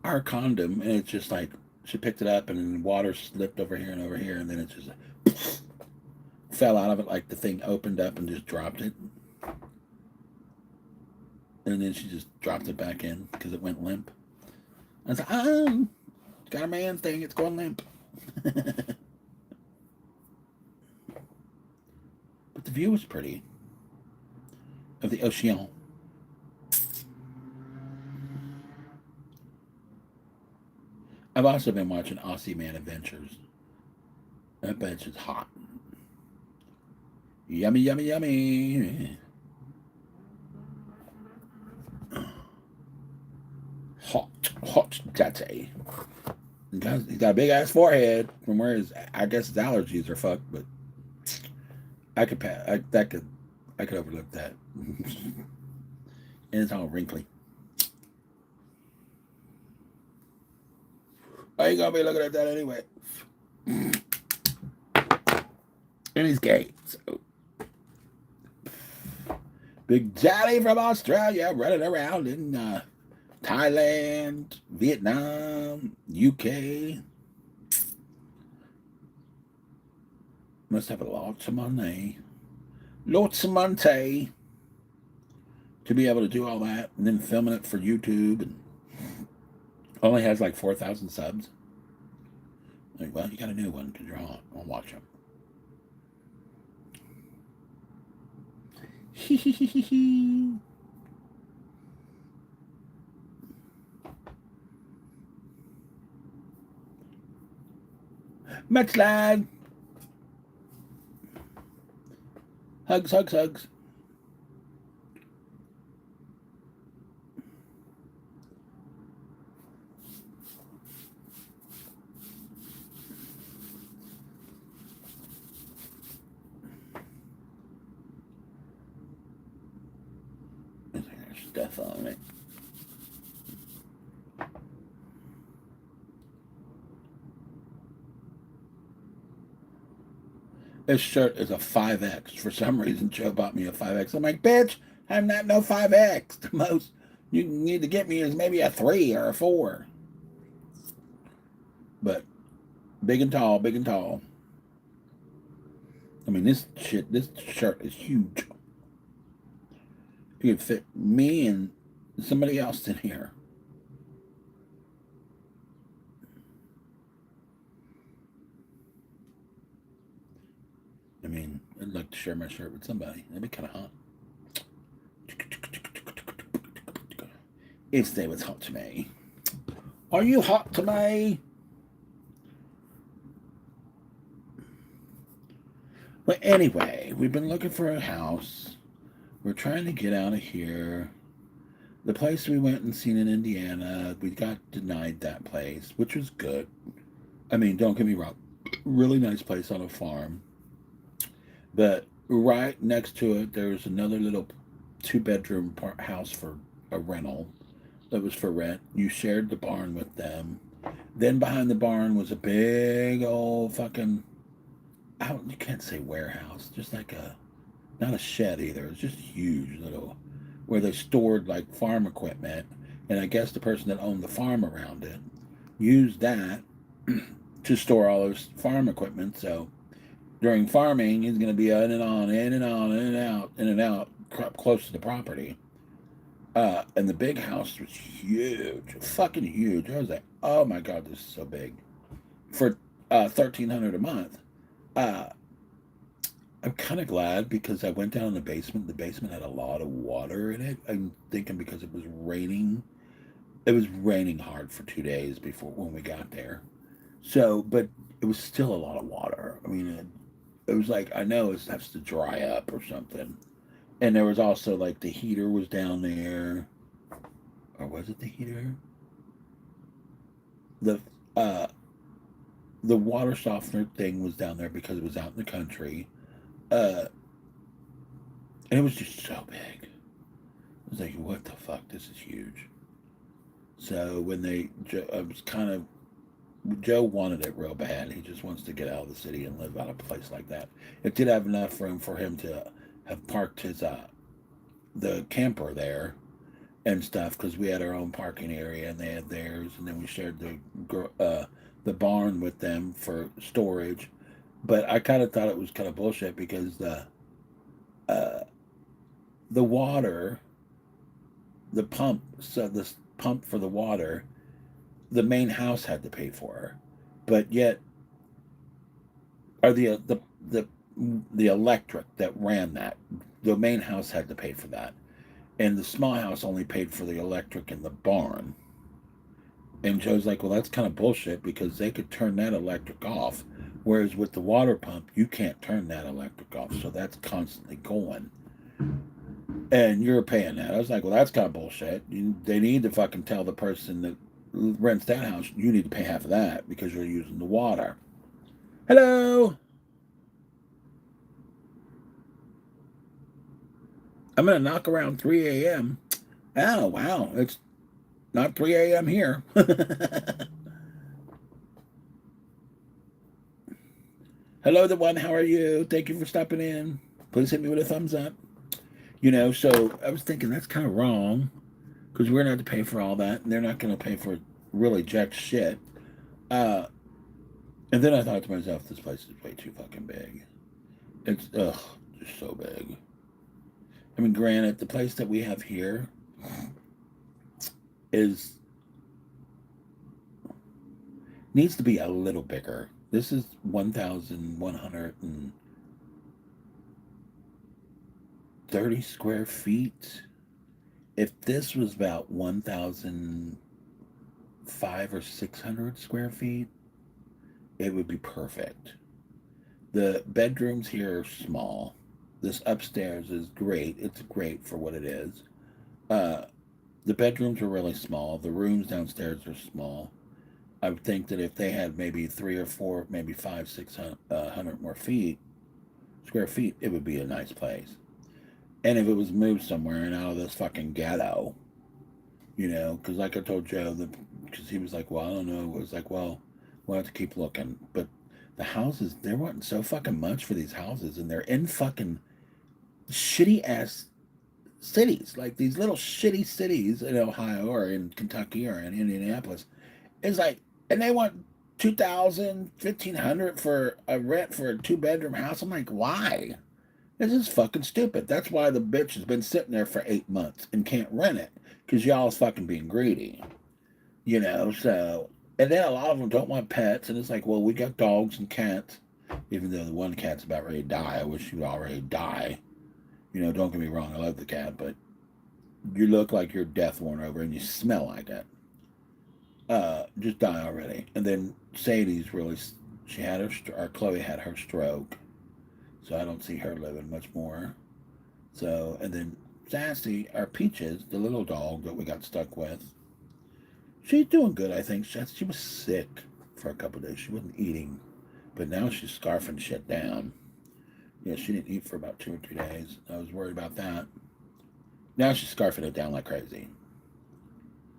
our condom, and it's just like she picked it up and water slipped over here, and then it just like, fell out of it, like the thing opened up and just dropped it. And then she just dropped it back in because it went limp. I was like, oh, it's got a man thing, it's going limp. But the view was pretty of the ocean. I've also been watching Aussie Man Adventures. That bitch is hot. Yummy. Hot daddy. He's got a big ass forehead from where I guess his allergies are fucked, but I could pass. I could overlook that. And it's all wrinkly. I ain't gonna be looking at that anyway. And he's gay. So Big Johnny from Australia running around in Thailand, Vietnam, UK. Must have lots of money. Lots of money to be able to do all that and then filming it for YouTube and only has like 4,000 subs. Like, well, you got a new one because you're hot. I'll watch them. Much love. Hugs, hugs, hugs. There's stuff on it. This shirt is a 5X. For some reason, Joe bought me a 5X. I'm like, bitch, I'm not no 5X. The most you need to get me is maybe a 3 or a 4. But big and tall, big and tall. I mean, this shirt is huge. You could fit me and somebody else in here. I mean, I'd like to share my shirt with somebody. That'd be kind of hot. If they was hot to me. Are you hot to me? Well, anyway, we've been looking for a house. We're trying to get out of here. The place we went and seen in Indiana, we got denied that place, which was good. I mean, don't get me wrong. Really nice place on a farm. But right next to it, there's another little 2-bedroom house for a rental that was for rent. You shared the barn with them. Then behind the barn was a big old fucking, you can't say warehouse, just like not a shed either. It's just huge little, where they stored like farm equipment. And I guess the person that owned the farm around it used that to store all those farm equipment. So during farming, he's going to be in and on, in and on, in and out, close to the property. And the big house was huge, fucking huge. I was like, oh my God, this is so big. For $1,300 a month. I'm kind of glad because I went down in the basement. The basement had a lot of water in it. I'm thinking because it was raining. It was raining hard for 2 days before when we got there. So, but it was still a lot of water. I mean, it was like, I know it has to dry up or something. And there was also like the heater was down there. Or was it the heater? The uh the water softener thing was down there because it was out in the country. Uh and it was just so big. I was like, what the fuck? This is huge. So when I was kind of, Joe wanted it real bad. He just wants to get out of the city and live out of a place like that. It did have enough room for him to have parked his the camper there and stuff because we had our own parking area and they had theirs, and then we shared the barn with them for storage. But I kind of thought it was kind of bullshit because uh, the water, the pump, so the pump for the water, the main house had to pay for, but yet, or the electric that ran that, the main house had to pay for that, and the small house only paid for the electric in the barn. And Joe's like, well, that's kind of bullshit because they could turn that electric off, whereas with the water pump, you can't turn that electric off, so that's constantly going. And you're paying that. I was like, well, that's kind of bullshit. They need to fucking tell the person that rents that house, you need to pay half of that because you're using the water. Hello. I'm going to knock around 3 a.m. Oh, wow. It's not 3 a.m. here. Hello, the one. How are you? Thank you for stopping in. Please hit me with a thumbs up. So I was thinking that's kind of wrong because we're going to have to pay for all that, and they're not going to pay for really jack shit. Uh, and then I thought to myself, this place is way too fucking big. It's, just so big. I mean, granted, the place that we have here is needs to be a little bigger. This is 1,130 square feet. If this was about 1,005 or 600 square feet, it would be perfect. The bedrooms here are small. This upstairs is great. It's great for what it is. Uh, the bedrooms are really small. The rooms downstairs are small. I would think that if they had maybe 3 or 4, maybe 5, 600 more square feet, it would be a nice place. And if it was moved somewhere and out of this fucking ghetto, because like I told Joe, because he was like, well, I don't know. It was like, well, we'll have to keep looking. But the houses, they're wanting so fucking much for these houses, and they're in fucking shitty ass cities, like these little shitty cities in Ohio or in Kentucky or in Indianapolis. It's like, and they want 2,000, 1,500 for a rent for a 2-bedroom house. I'm like, why? This is fucking stupid. That's why the bitch has been sitting there for 8 months and can't rent it because y'all's fucking being greedy, So, and then a lot of them don't want pets, and it's like, well, we got dogs and cats. Even though the one cat's about ready to die, I wish you'd already die. Don't get me wrong, I love the cat, but you look like you're death worn over, and you smell like it. Just die already. And then Sadie's really, she had or Chloe had her stroke, so I don't see her living much more. So, and then Sassy, our Peaches, the little dog that we got stuck with, she's doing good, I think. She was sick for a couple of days. She wasn't eating, but now she's scarfing shit down. Yeah, she didn't eat for about 2 or 3 days. I was worried about that. Now she's scarfing it down like crazy.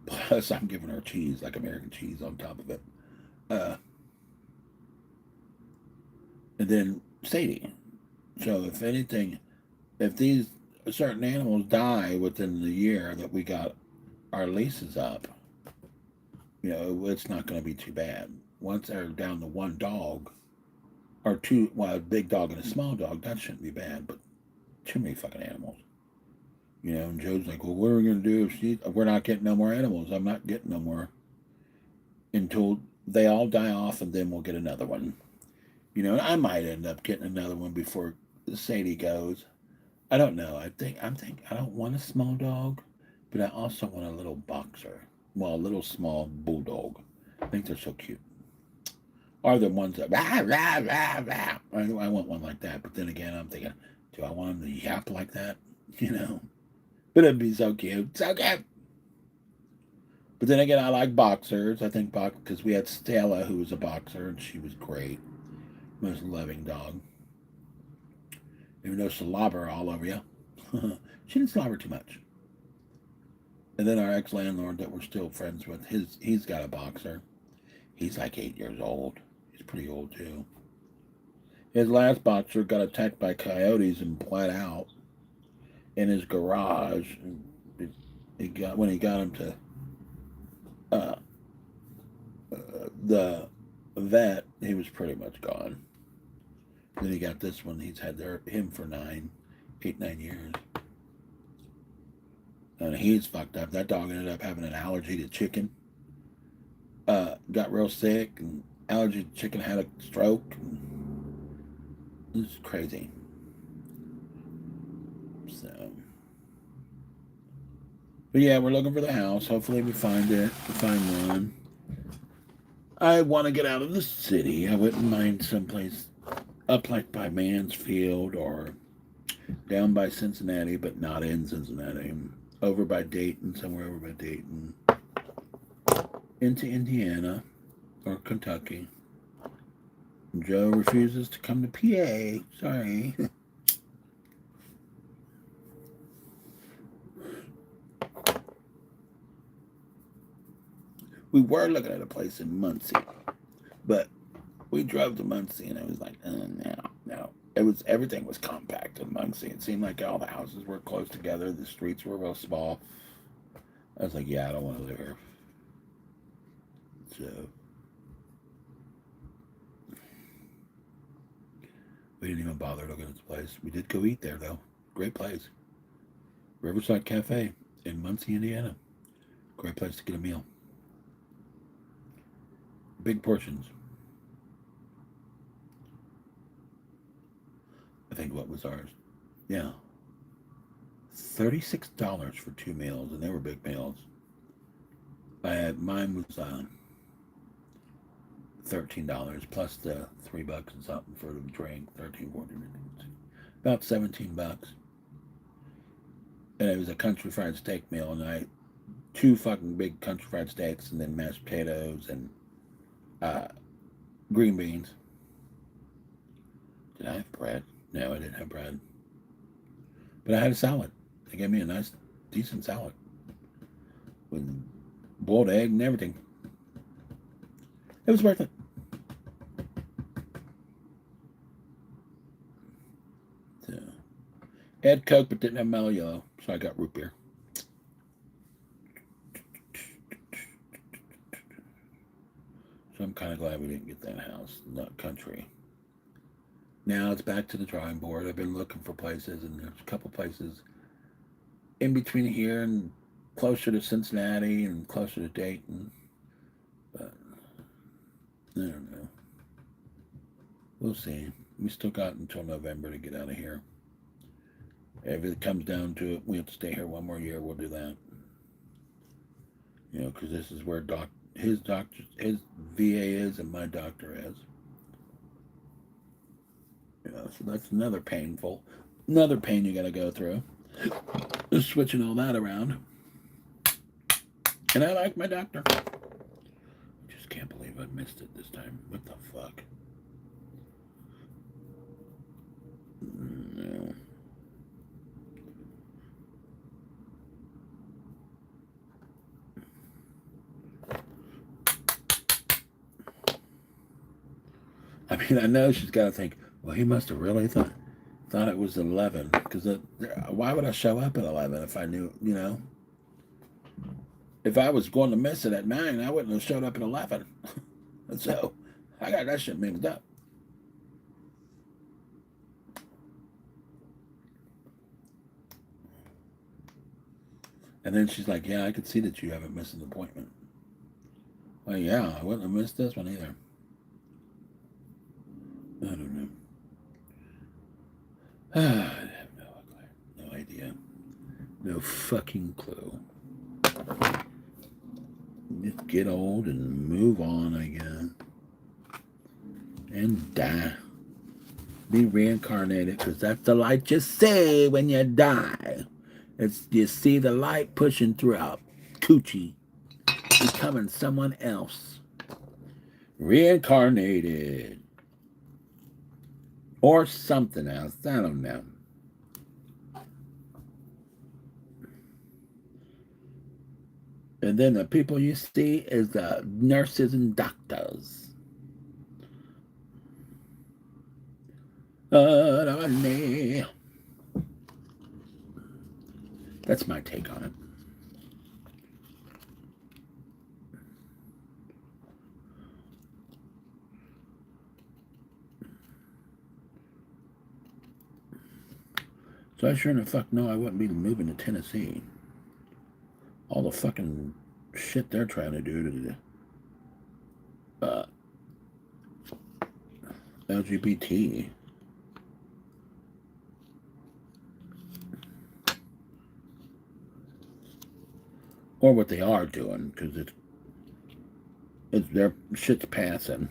Plus, I'm giving her cheese, like American cheese, on top of it. Uh, and then Sadie. So, if anything, if these certain animals die within the year that we got our leases up, it's not going to be too bad. Once they're down to one dog, or two, well, a big dog and a small dog, that shouldn't be bad, but too many fucking animals. And Joe's like, well, what are we going to do if we're not getting no more animals? I'm not getting no more until they all die off, and then we'll get another one. I might end up getting another one before Sadie goes. I don't know. I'm think I don't want a small dog, but I also want a little boxer. Well, a little small bulldog. I think they're so cute. Or the ones that rah, rah, rah, rah. I want one like that. But then again, I'm thinking, do I want them to yap like that? But it'd be so cute. So cute. But then again, I like boxers. I think because we had Stella, who was a boxer, and she was great. Most loving dog. Even though she'll slobber all over you. She didn't slobber too much. And then our ex-landlord that we're still friends with, he's got a boxer. He's like 8 years old. He's pretty old too. His last boxer got attacked by coyotes and bled out in his garage. When he got him to uh, the vet, he was pretty much gone. Then he got this one. He's had him for 8, 9 years. And he's fucked up. That dog ended up having an allergy to chicken. Got real sick, and allergy to chicken, had a stroke. It's crazy. So, but yeah, we're looking for the house. Hopefully, we find it. We find one. I want to get out of the city. I wouldn't mind someplace up like by Mansfield or down by Cincinnati, but not in Cincinnati. Over by Dayton, somewhere over by Dayton. Into Indiana or Kentucky. Joe refuses to come to PA. Sorry. We were looking at a place in Muncie, but we drove to Muncie, and it was like, no. Everything was compact in Muncie. It seemed like all the houses were close together. The streets were real small. I was like, yeah, I don't want to live here. So we didn't even bother looking at this place. We did go eat there, though. Great place. Riverside Cafe in Muncie, Indiana. Great place to get a meal. Big portions. I think what was ours? Yeah. $36 for 2 meals, and they were big meals. Mine was $13 plus the $3 and something for the drink. 13, 14, about $17. And it was a country fried steak meal, and I 2 fucking big country fried steaks, and then mashed potatoes and green beans. Did I have bread? No, I didn't have bread. But I had a salad. They gave me a nice, decent salad with boiled egg and everything. It was worth it. So, I had Coke, but didn't have Mellow Yellow, so I got root beer. So I'm kind of glad we didn't get that house, not country. Now it's back to the drawing board. I've been looking for places, and there's a couple places in between here and closer to Cincinnati and closer to Dayton. But I don't know. We'll see. We still got until November to get out of here. If it comes down to it, we have to stay here one more year. We'll do that. You know, because this is where his VA is and my doctor is. You know, so that's another pain you got to go through. Just switching all that around. And I like my doctor. Just can't believe I missed it this time. What the fuck? No. I mean, I know she's got to think, well, he must have really thought it was 11. Because why would I show up at 11 if I knew, you know? If I was going to miss it at 9, I wouldn't have showed up at 11. So, I got that shit mixed up. And then she's like, yeah, I could see that you haven't missed an appointment. Well, yeah, I wouldn't have missed this one either. I don't know. I have no idea. No fucking clue. Just get old and move on, I guess. And die. Be reincarnated, because that's the light you see when you die. It's you see the light pushing through a coochie, becoming someone else. Reincarnated. Or something else. I don't know. And then the people you see is the nurses and doctors. That's my take on it. So I sure in the fuck know I wouldn't be moving to Tennessee. All the fucking shit they're trying to do to the LGBT. Or what they are doing, because it's their shit's passing.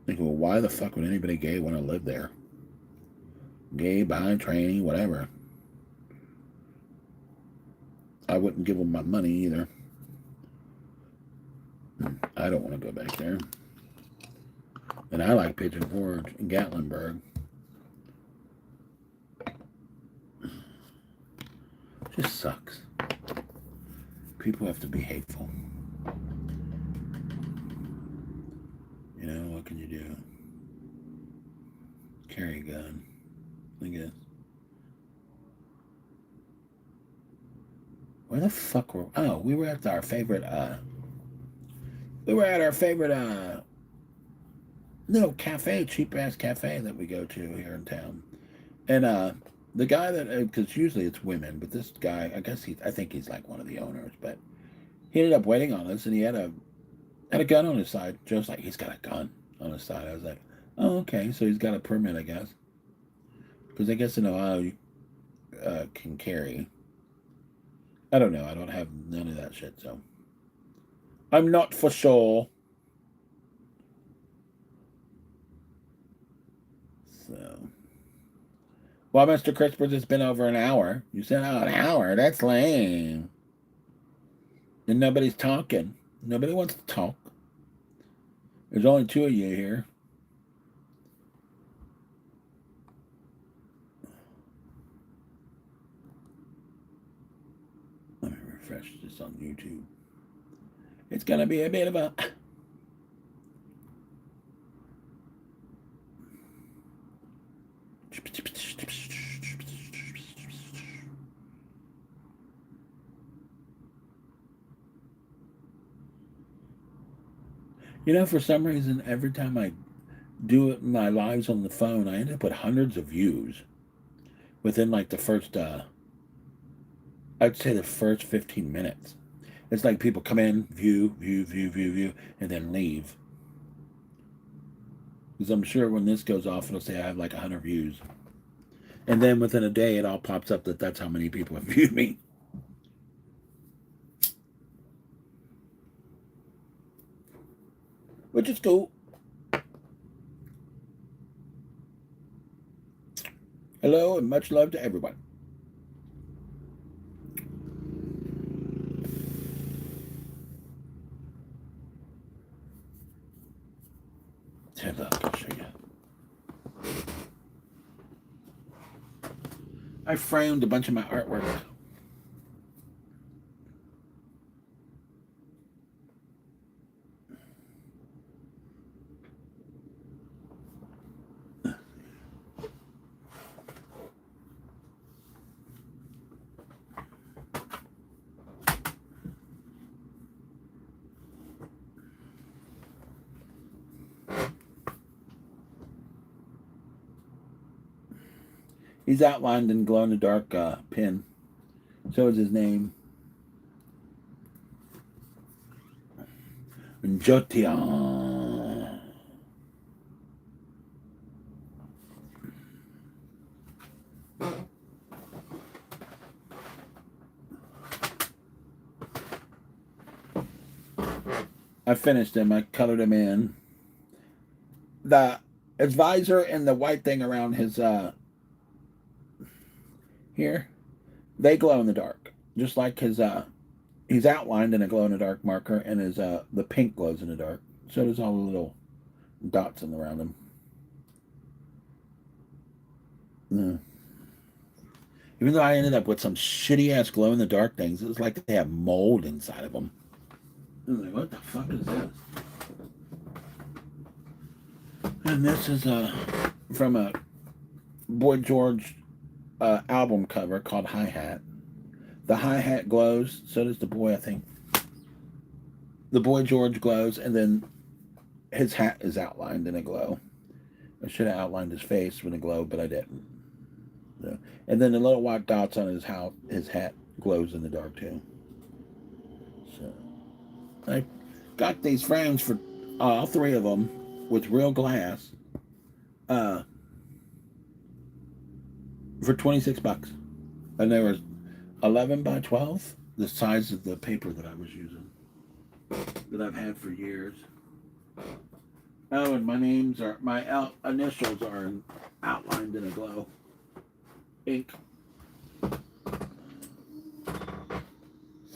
Think, well, why the fuck would anybody gay want to live there? Gay, bi, tranny, whatever. I wouldn't give them my money either. I don't want to go back there. And I like Pigeon Forge and Gatlinburg. Just sucks. People have to be hateful. You know, what can you do? Carry a gun, I guess. Where the fuck were? Oh, we were at our favorite. We were at our favorite little cafe, cheap ass cafe that we go to here in town. And the guy that, because usually it's women, but this guy, I think he's like one of the owners, but he ended up waiting on us, and he had a gun on his side. Joe's like, he's got a gun on his side. I was like, oh, okay, so he's got a permit, I guess, because I guess in Ohio you can carry. I don't know. I don't have none of that shit, so I'm not for sure. So, well, Mr. Crispers, it's been over an hour. You said, oh, an hour? That's lame. And nobody's talking. Nobody wants to talk. There's only two of you here. Let me refresh this on YouTube. It's going to be a bit of a... You know, for some reason, every time I do it, my lives on the phone, I end up with hundreds of views within like the first, I'd say the first 15 minutes. It's like people come in, view, and then leave. Because I'm sure when this goes off, it'll say I have like 100 views. And then within a day, it all pops up that that's how many people have viewed me. Which is cool. Hello and much love to everyone. Look, I'll show you. I framed a bunch of my artwork. He's outlined in glow-in-the-dark pen. So is his name. Jyotia. I finished him. I colored him in. The advisor and the white thing around his here, they glow in the dark, just like his he's outlined in a glow in the dark marker, and his the pink glows in the dark. So does all the little dots in around him. Even though I ended up with some shitty ass glow in the dark things, it was like they have mold inside of them. I was like, what the fuck is this? And this is from a Boy George album cover called Hi-Hat. The hi-hat glows, so does the boy, I think. The Boy George glows, and then his hat is outlined in a glow. I should have outlined his face with a glow, but I didn't. So, and then the little white dots on his hat glows in the dark too. So I got these frames for all three of them with real glass for $26. And there was 11 by 12, the size of the paper that I was using, that I've had for years. Oh, and my initials are outlined in a glow ink.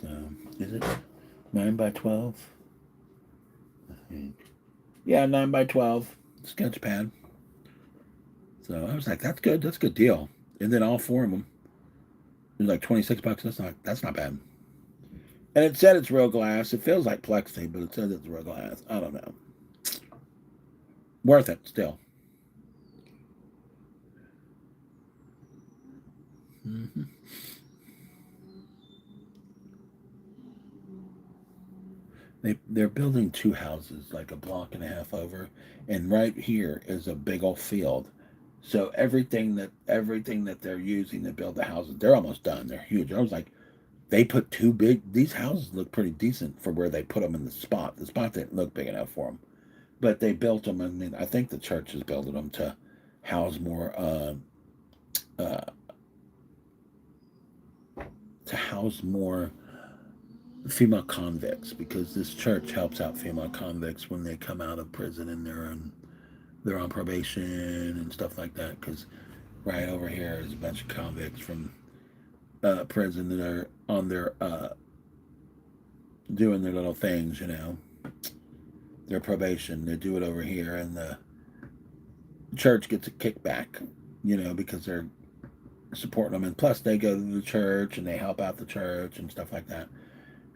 So, is it 9 by 12? I think. Yeah, 9 by 12 sketch pad. So I was like, that's good. That's a good deal. And then all four of them, it was like $26. That's not bad. And it said it's real glass. It feels like plexi, but it says it's real glass. I don't know. Worth it still. Mm-hmm. They're building two houses like a block and a half over, and right here is a big old field. So everything that they're using to build the houses, they're almost done. They're huge. I was like, they put two big. These houses look pretty decent for where they put them in the spot. The spot didn't look big enough for them, but they built them. I mean, I think the church is building them to house more. Uh, to house more female convicts because this church helps out female convicts when they come out of prison and they're on probation and stuff like that. Because right over here is a bunch of convicts from prison that are on their doing their little things, their probation. They do it over here, and the church gets a kickback, because they're supporting them, and plus they go to the church and they help out the church and stuff like that.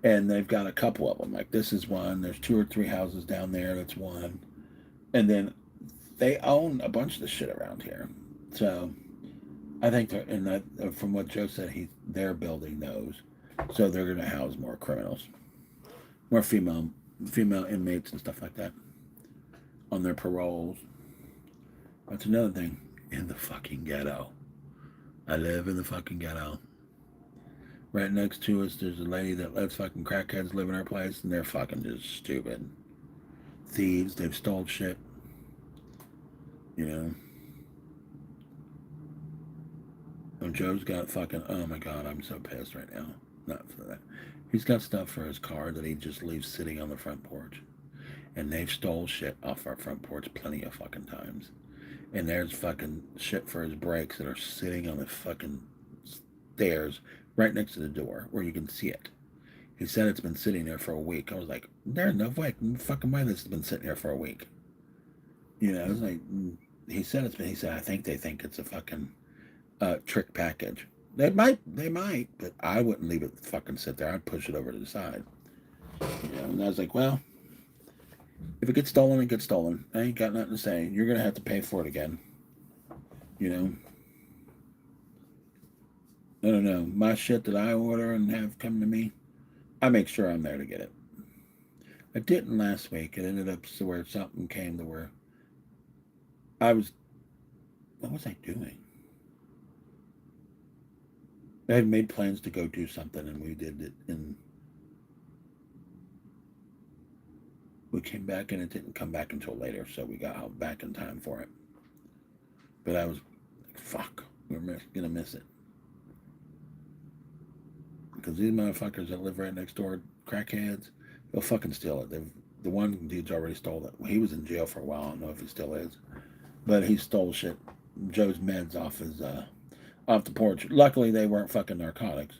And they've got a couple of them. Like this is one. There's two or three houses down there. That's one. And then they own a bunch of the shit around here. So I think they're in that. From what Joe said, they're building those, so they're going to house more criminals, more female inmates and stuff like that on their paroles. That's another thing. In the fucking ghetto. I live in the fucking ghetto. Right next to us, there's a lady that lets fucking crackheads live in her place, and they're fucking just stupid. Thieves, they've stole shit. And Joe's got fucking, oh my god, I'm so pissed right now. Not for that. He's got stuff for his car that he just leaves sitting on the front porch. And they've stole shit off our front porch plenty of fucking times. And there's fucking shit for his brakes that are sitting on the fucking stairs right next to the door where you can see it. He said it's been sitting there for a week. I was like, there's no fucking way this has been sitting there for a week. It was like, he said I think they think it's a fucking trick package. They might, but I wouldn't leave it fucking sit there. I'd push it over to the side. And I was like, well, if it gets stolen, it gets stolen. I ain't got nothing to say. You're going to have to pay for it again. I don't know. My shit that I order and have come to me, I make sure I'm there to get it. I didn't last week. It ended up to where something came to where what was I doing? I had made plans to go do something, and we did it, and we came back, and it didn't come back until later, so we got back in time for it. But I was like, fuck, we're going to miss it. Because these motherfuckers that live right next door, crackheads, they'll fucking steal it. The one dude's already stole it. He was in jail for a while. I don't know if he still is. But he stole shit. Joe's meds off the porch. Luckily, they weren't fucking narcotics.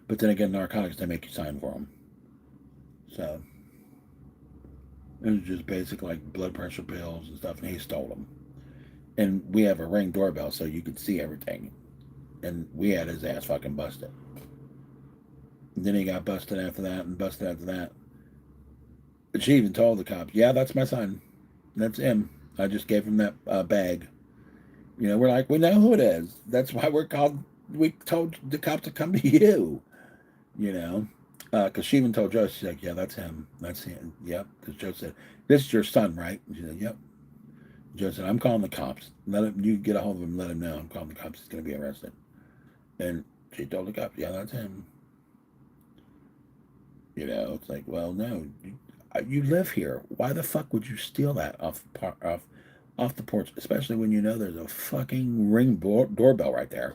But then again, narcotics, they make you sign for them. So, it was just basic, like, blood pressure pills and stuff, and he stole them. And we have a Ring doorbell, so you could see everything. And we had his ass fucking busted. And then he got busted after that, and busted after that. But she even told the cops, yeah, that's my son. That's him. I just gave him that bag. We're like, we know who it is. That's why we told the cops to come to you. Because she even told Joe, she's like, yeah, that's him. That's him. Yep. Because Joe said, this is your son, right? And she said, yep. Joe said, I'm calling the cops. You get a hold of him, let him know. I'm calling the cops. He's going to be arrested. And she told the cops, yeah, that's him. It's like, well, no, you live here. Why the fuck would you steal that off the porch, especially when there's a fucking Ring doorbell right there?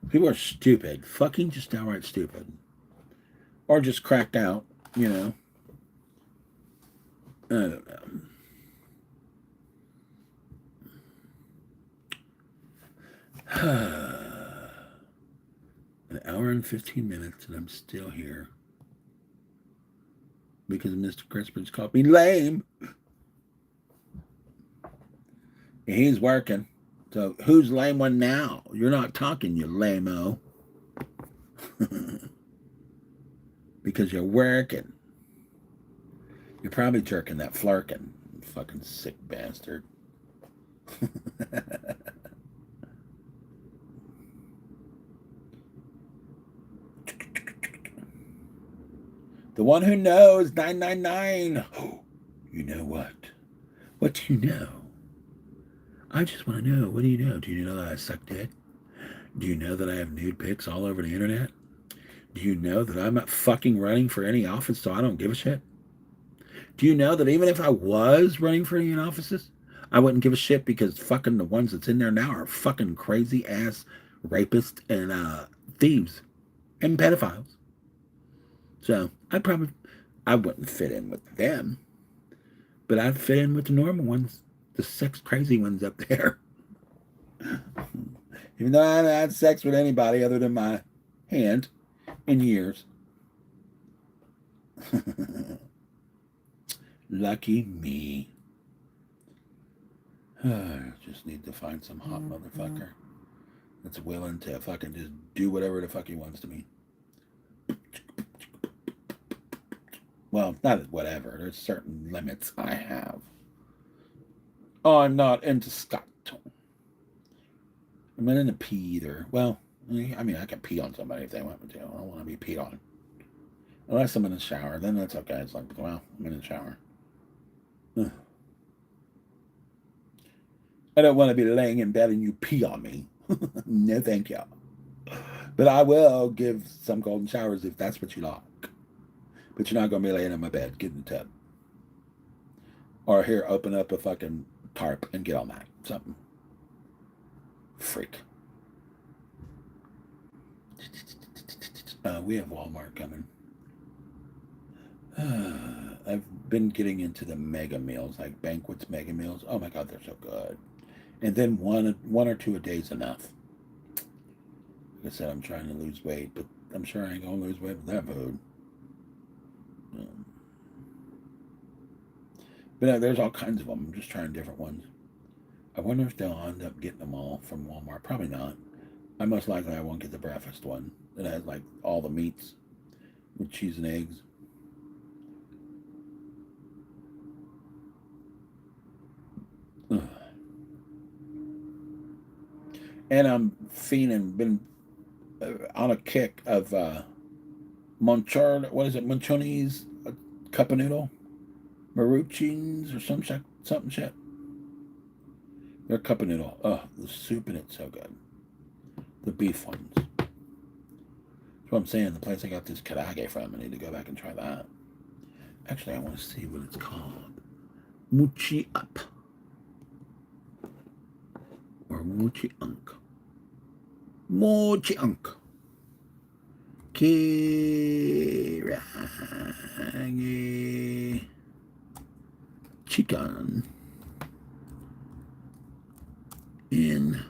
People are stupid, fucking just downright stupid, or just cracked out. I don't know. An hour and 15 minutes, and I'm still here. Because Mr. Crispin's called me lame. And he's working. So who's lame one now? You're not talking, you lame-o. because you're working. You're probably jerking that flarkin. Fucking sick bastard. The one who knows, 999. Oh, you know what? What do you know? I just want to know. What do you know? Do you know that I suck dick? Do you know that I have nude pics all over the internet? Do you know that I'm not fucking running for any office, so I don't give a shit? Do you know that even if I was running for any offices, I wouldn't give a shit because fucking the ones that's in there now are fucking crazy ass rapists and thieves and pedophiles. So I wouldn't fit in with them, but I'd fit in with the normal ones, the sex crazy ones up there. Even though I haven't had sex with anybody other than my hand in years. Lucky me. I just need to find some hot motherfucker that's willing to fucking just do whatever the fuck he wants to me. Well, not whatever. There's certain limits I have. Oh, I'm not into Scott. I'm not into pee either. Well, I mean, I can pee on somebody if they want me to. I don't want to be peed on. Unless I'm in the shower, then that's okay. It's like, well, I'm in the shower. I don't want to be laying in bed and you pee on me. No, thank you. But I will give some golden showers if that's what you like. But you're not going to be laying in my bed. Get in the tub. Or here, open up a fucking tarp and get on that. Something. Freak. We have Walmart coming. I've been getting into the mega meals, like Banquet's mega meals. Oh my God, they're so good. And then one or two a day is enough. Like I said, I'm trying to lose weight, but I'm sure I ain't gonna lose weight with that food. But there's all kinds of them. I'm just trying different ones. I wonder if they'll end up getting them all from Walmart. Probably not. I most likely I won't get the breakfast one that has like all the meats with cheese and eggs. Ugh. And I'm been on a kick of Monchoni's cup of noodle, Marucci's or something shit. Their cup of noodle. Oh, the soup in it's so good. The beef ones. That's what I'm saying. The place I got this karaage from, I need to go back and try that. Actually, I want to see what it's called. Mochi up. Or mochi unk. Mochi unk. Karaage chicken in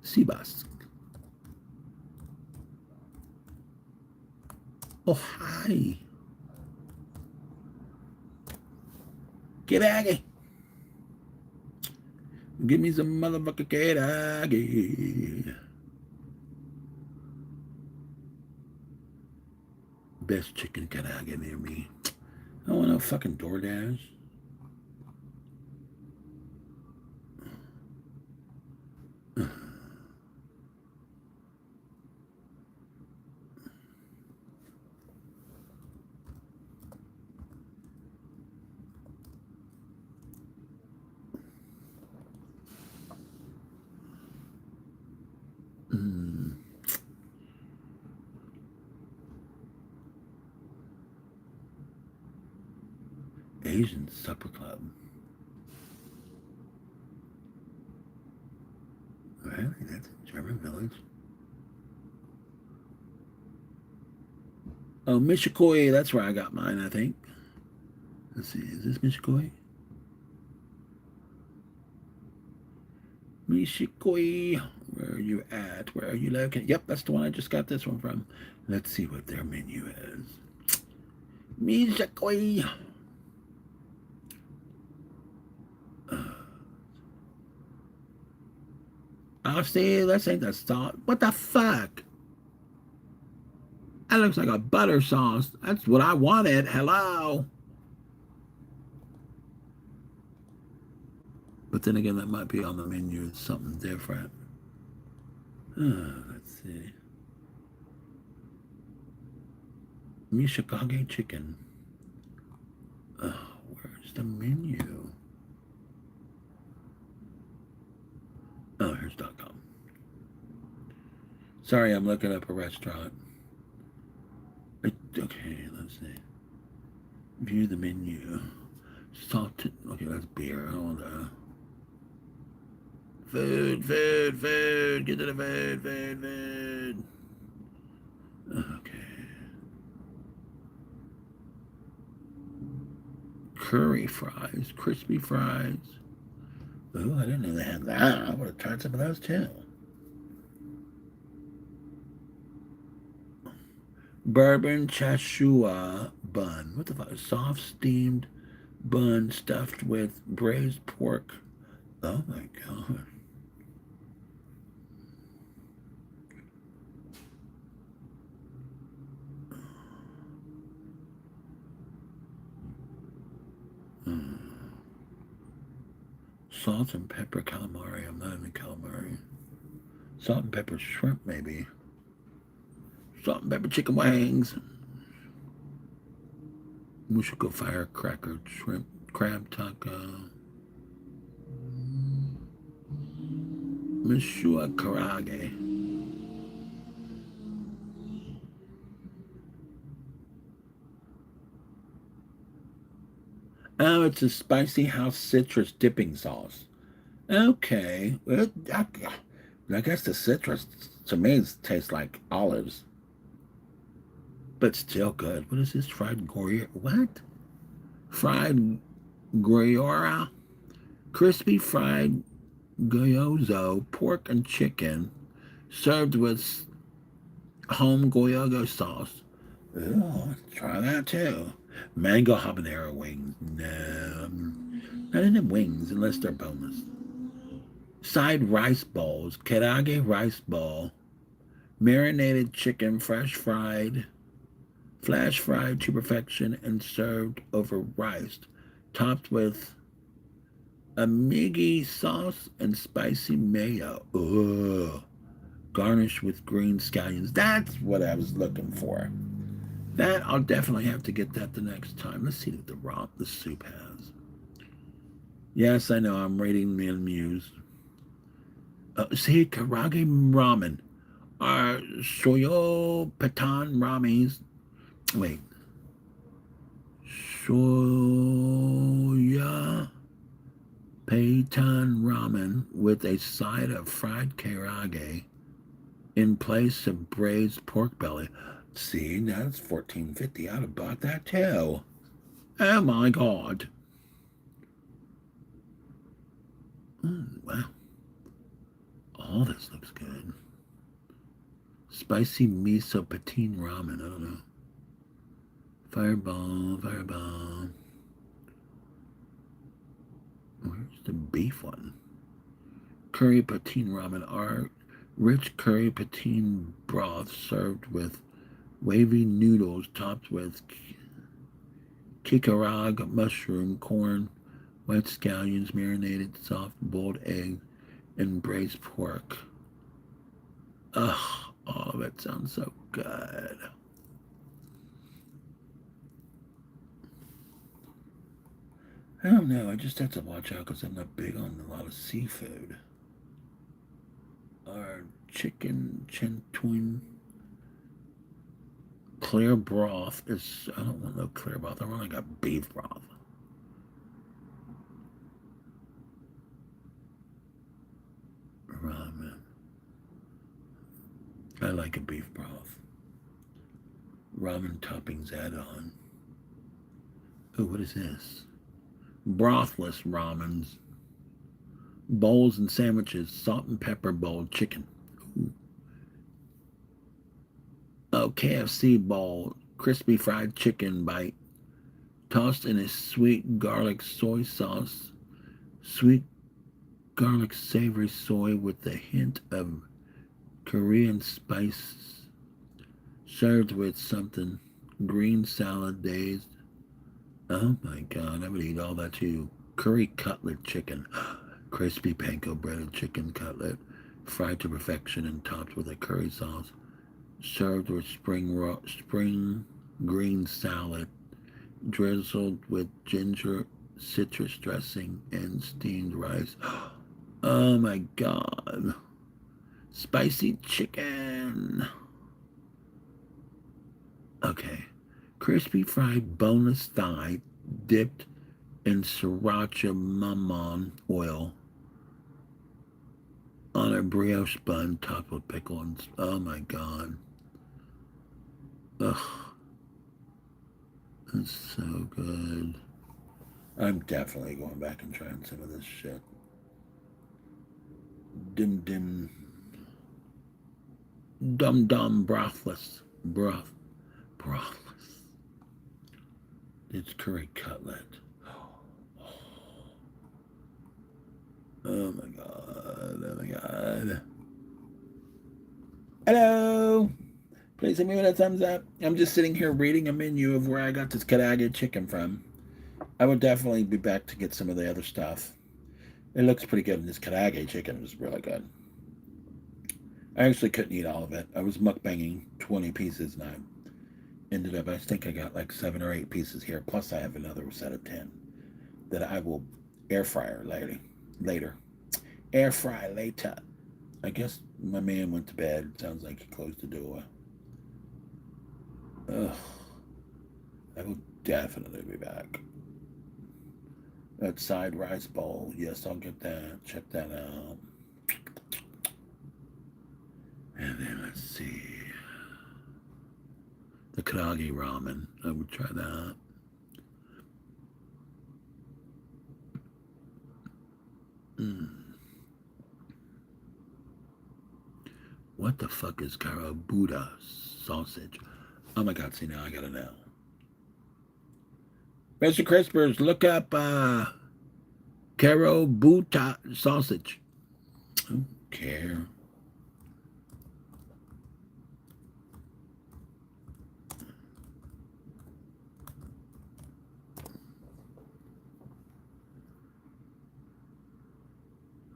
Seabass. Oh, hi. Karaage. Give me some motherfucking karaage. Best chicken karaage near me. I don't want no fucking DoorDash. Asian Supper Club. Really? That's in German Village? Oh, Mishikoi. That's where I got mine, I think. Let's see. Is this Mishikoi? Mishikoi. Where are you at? Where are you located? Yep, that's the one I just got this one from. Let's see what their menu is. Mishikoi. Oh, see, let's ain't the start. What the fuck? That looks like a butter sauce. That's what I wanted. Hello. But then again, that might be on the menu. It's something different. Let's see. Mishikage chicken. Oh, where's the menu? Oh, here's .com. Sorry, I'm looking up a restaurant. Okay, let's see. View the menu. Salted. Okay, that's beer. I want that. Food. Get to the food. Okay. Curry fries, crispy fries. Oh, I didn't know they had that. I would have tried some of those too. Bourbon chashua bun. What the fuck? Soft steamed bun stuffed with braised pork. Oh my god. Salt and pepper calamari. I'm not into calamari. Salt and pepper shrimp, maybe. Salt and pepper chicken wings. Mushiko firecracker shrimp crab taco. Mukbanging Karaaga. Oh, it's a spicy house citrus dipping sauce. Okay. Well, I guess the citrus to me tastes like olives. But still good. What is this? Fried Gruyere? What? Fried Gruyere? Crispy fried gyozo, pork and chicken, served with home goyago sauce. Oh, let's try that too. Mango habanero wings. No, not into wings unless they're boneless. Side rice bowls, karaage rice bowl, marinated chicken, flash fried to perfection, and served over rice, topped with amigi sauce and spicy mayo. Ugh. Garnished with green scallions. That's what I was looking for. That I'll definitely have to get that the next time. Let's see what the soup has. Yes, I know. I'm reading menus. See, karaage ramen. Soyo patan rames. Wait. Soya patan ramen with a side of fried karaage in place of braised pork belly. See, that's $14.50. I'd have bought that too. Oh my god. Wow. All this looks good. Spicy miso patine ramen. I don't know. Fireball. Where's the beef one? Curry patine ramen. Rich curry patine broth served with wavy noodles topped with karaage mushroom, corn, white scallions, marinated soft boiled egg, and braised pork. Ugh, oh, that sounds so good. I don't know. I just have to watch out because I'm not big on a lot of seafood. Our chicken chintuin clear broth is. I don't want no clear broth. I only got beef broth. Ramen. I like a beef broth. Ramen toppings add on. Oh, what is this? Brothless ramens. Bowls and sandwiches. Salt and pepper bowl chicken. Ooh. Oh, KFC bowl. Crispy fried chicken bite. Tossed in a sweet garlic soy sauce. Sweet garlic savory soy with a hint of Korean spice served with something. Green salad dazed. Oh my god, I would eat all that too. Curry cutlet chicken. Crispy panko breaded chicken cutlet. Fried to perfection and topped with a curry sauce. Served with spring green salad. Drizzled with ginger citrus dressing and steamed rice. Oh my god. Spicy chicken. Okay. Crispy fried boneless thigh dipped in sriracha mammon oil on a brioche bun topped with pickles. Oh my god. Ugh. That's so good. I'm definitely going back and trying some of this shit. Dim dum dum brothless. Brothless. It's curry cutlet. Oh my god. Oh my god. Hello. Please hit me with a thumbs up. I'm just sitting here reading a menu of where I got this karaage chicken from. I will definitely be back to get some of the other stuff. It looks pretty good, and this karaage chicken was really good. I actually couldn't eat all of it. I was mukbanging 20 pieces, and I ended up, I think I got like 7 or 8 pieces here. Plus, I have another set of 10 that I will air fryer later. Air fry later. I guess my man went to bed. Sounds like he closed the door. Ugh. I will definitely be back. That side rice bowl. Yes, I'll get that. Check that out. And then let's see. The karaage ramen. I would try that. What the fuck is karabuda sausage? Oh my god, see now I gotta know. Mr. Crispers, look up karabuta sausage. I don't care.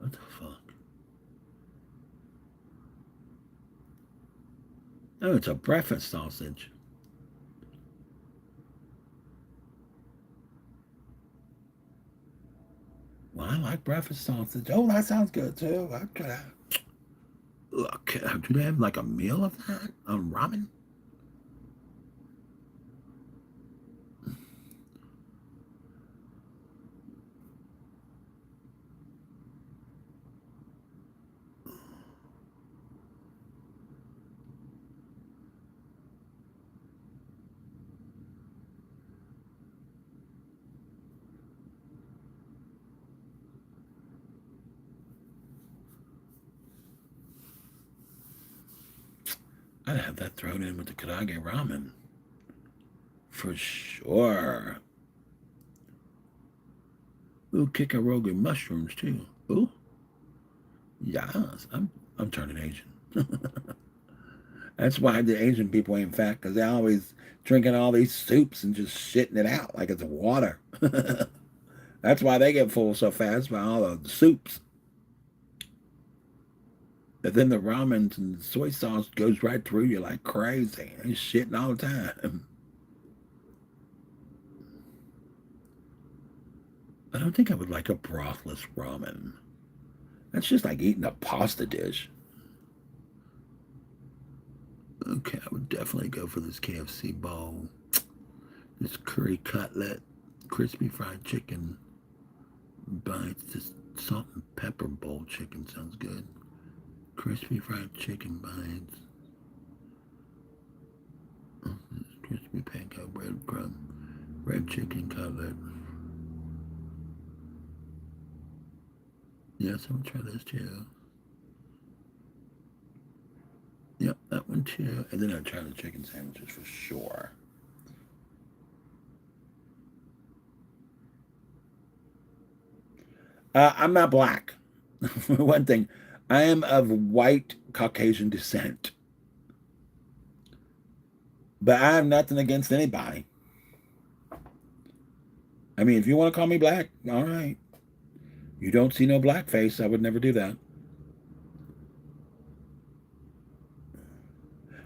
What the fuck? Oh, it's a breakfast sausage. Well, I like breakfast sausage. Oh, that sounds good too. Okay. Look, do they have like a meal of that on ramen? I'd have that thrown in with the karaage ramen. For sure. Ooh, kikarogi mushrooms too. Ooh. Yes. I'm turning Asian. That's why the Asian people ain't fat, because they're always drinking all these soups and just shitting it out like it's water. That's why they get full so fast by all of the soups. But then the ramen and the soy sauce goes right through you like crazy. They're shitting all the time. I don't think I would like a brothless ramen. That's just like eating a pasta dish. Okay, I would definitely go for this KFC bowl. This curry cutlet, crispy fried chicken bites, this salt and pepper bowl chicken sounds good. Crispy fried chicken bites. Crispy panko breadcrumb, red chicken cutlet. Yes, I'm gonna try this too. Yep, that one too. And then I'll try the chicken sandwiches for sure. I'm not black. One thing, I am of white Caucasian descent. But I have nothing against anybody. I mean, if you want to call me black, all right. You don't see no blackface. I would never do that.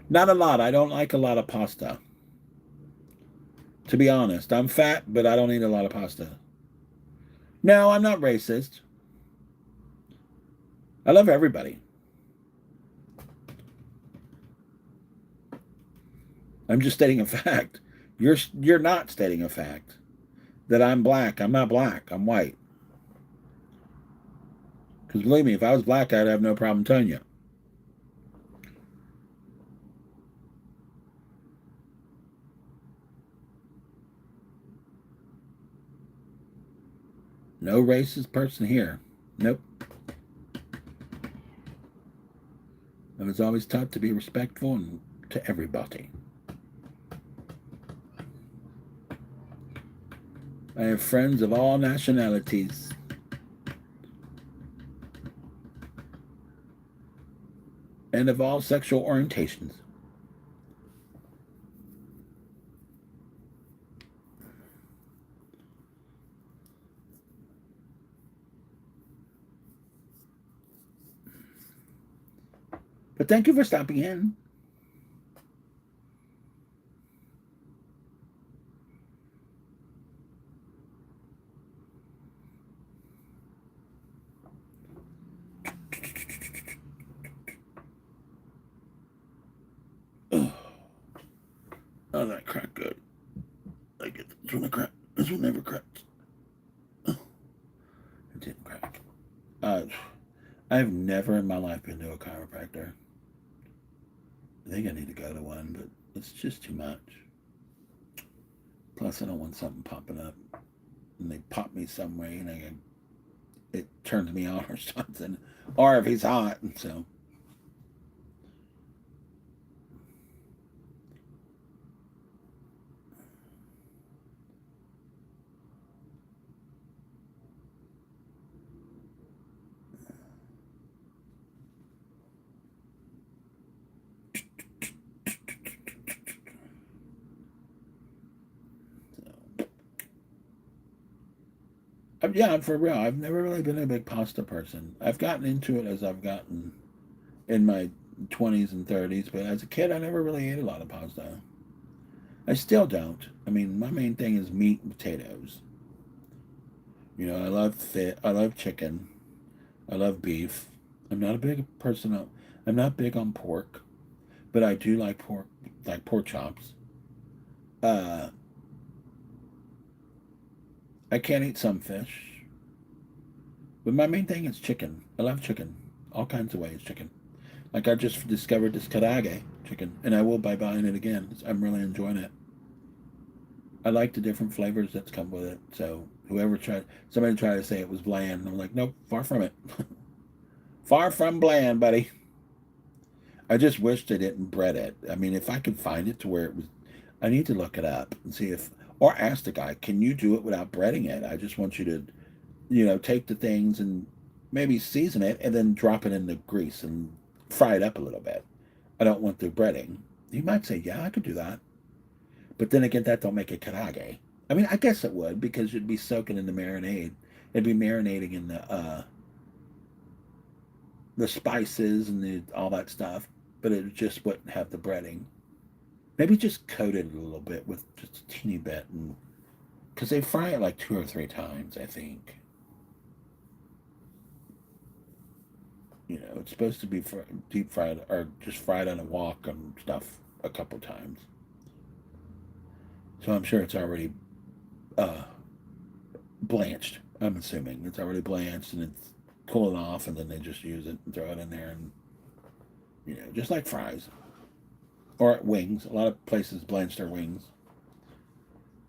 Not a lot. I don't like a lot of pasta. To be honest, I'm fat, but I don't eat a lot of pasta. No, I'm not racist. I love everybody. I'm just stating a fact. You're not stating a fact that I'm black. I'm not black. I'm white. Because believe me, if I was black, I'd have no problem telling you. No racist person here. Nope. I was always taught to be respectful and to everybody. I have friends of all nationalities. And of all sexual orientations. But thank you for stopping in. Oh, that cracked good. Like it. This one cracked. This one never cracked. Oh, it didn't crack. I've never in my life been to a chiropractor. I think I need to go to one, but it's just too much. Plus, I don't want something popping up, and they pop me some way, and it turns me on or something. Or if he's hot, so. Yeah, for real. I've never really been a big pasta person. I've gotten into it as I've gotten in my 20s and 30s, but as a kid, I never really ate a lot of pasta. I still don't. I mean, my main thing is meat and potatoes. You know, I love I love chicken. I love beef. I'm not a big person on, I'm not big on pork, but I do like pork chops. Uh, I can't eat some fish, but my main thing is chicken. I love chicken, all kinds of ways chicken. Like I just discovered this karaage chicken, and I will be buying it again. I'm really enjoying it. I like the different flavors that's come with it. So somebody tried to say it was bland. I'm like, nope, far from it. Far from bland, buddy. I just wish they didn't bread it. I mean, if I could find it to where it was, I need to look it up and see if, or ask the guy, can you do it without breading it? I just want you to, take the things and maybe season it and then drop it in the grease and fry it up a little bit. I don't want the breading. You might say, yeah, I could do that. But then again, that don't make it karaage. I mean, I guess it would because you'd be soaking in the marinade. It'd be marinating in the spices and all that stuff, but it just wouldn't have the breading. Maybe just coat it a little bit with just a teeny bit, and because they fry it like 2 or 3 times, I think. It's supposed to be deep fried or just fried on a wok and stuff a couple times. So I'm sure it's already uh, blanched. I'm assuming it's already blanched and it's cooling off, and then they just use it and throw it in there, and just like fries or wings. A lot of places blanch their wings,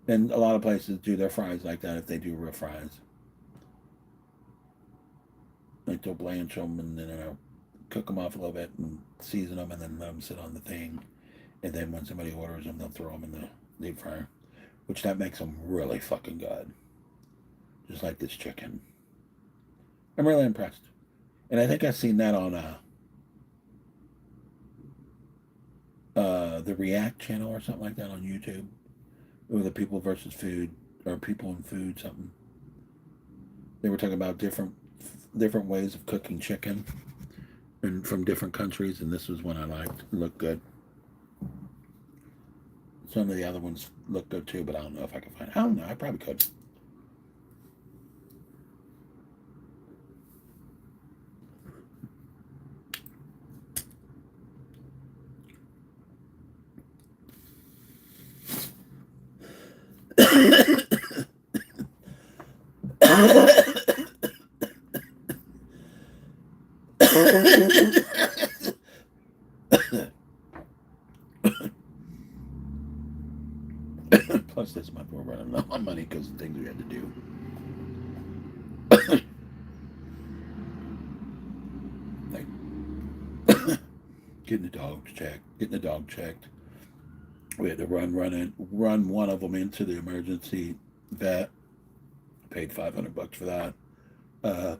and a lot of places do their fries like that if they do real fries. Like they'll blanch them and then cook them off a little bit and season them, and then let them sit on the thing. And then when somebody orders them, they'll throw them in the deep fryer, which that makes them really fucking good. Just like this chicken. I'm really impressed. And I think I've seen that on the React channel or something like that on YouTube, or the People versus Food or People and Food something. They were talking about different ways of cooking chicken and from different countries, and this was one I liked. It looked good. Some of the other ones look good too, but I don't know if I can find it. I don't know. I probably could. Plus, this month we're running low on money because of things we had to do. Like getting the dog checked. We had to run one of them into the emergency vet. Paid $500 for that.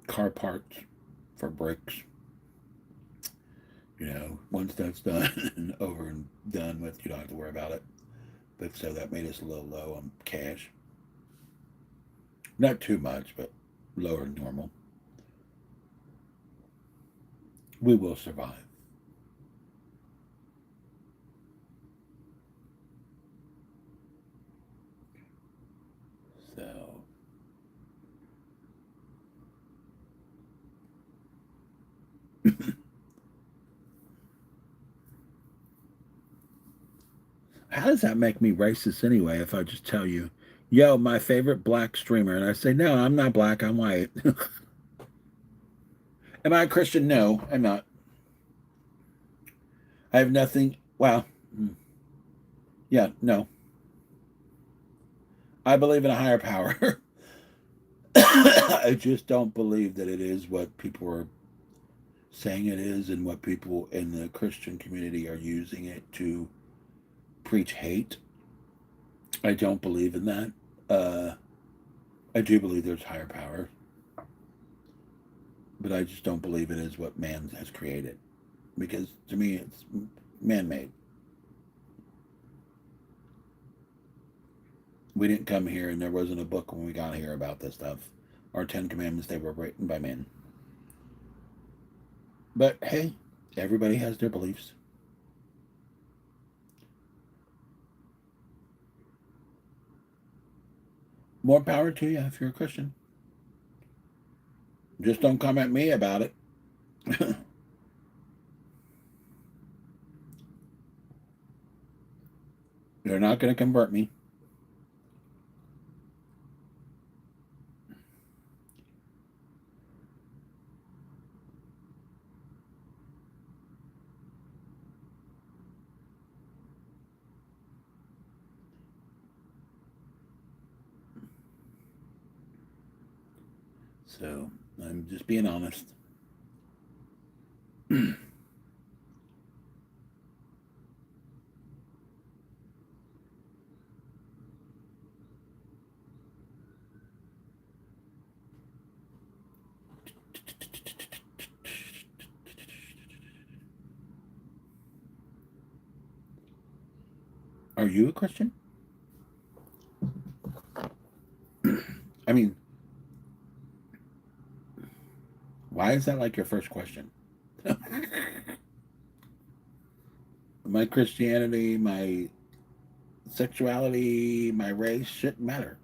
Car parts for brakes. Once that's done and over and done with, you don't have to worry about it. But so that made us a little low on cash. Not too much, but lower than normal. We will survive. So how does that make me racist anyway if I just tell you, yo, my favorite black streamer, and I say, no, I'm not black, I'm white. Am I a Christian? No, I'm not. I have nothing. Well, yeah, no. I believe in a higher power. I just don't believe that it is what people are saying it is and what people in the Christian community are using it to preach hate. I don't believe in that. I do believe there's higher power, but I just don't believe it is what man has created, because to me it's man-made. We didn't come here, and there wasn't a book when we got here about this stuff. Our 10 Commandments, they were written by men. But hey, everybody has their beliefs. More power to you if you're a Christian. Just don't come at me about it. They're not going to convert me. So I'm just being honest. Are you a Christian? I mean, why is that like your first question? My Christianity, my sexuality, my race shouldn't matter.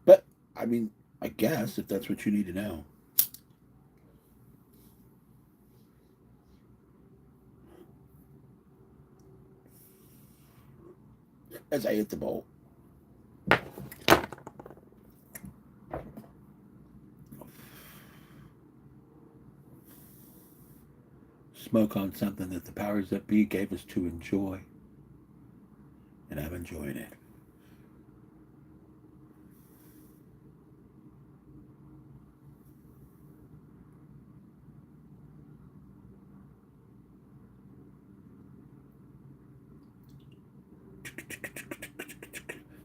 But, I mean, I guess if that's what you need to know. As I hit the bowl. Smoke on something that the powers that be gave us to enjoy. And I'm enjoying it.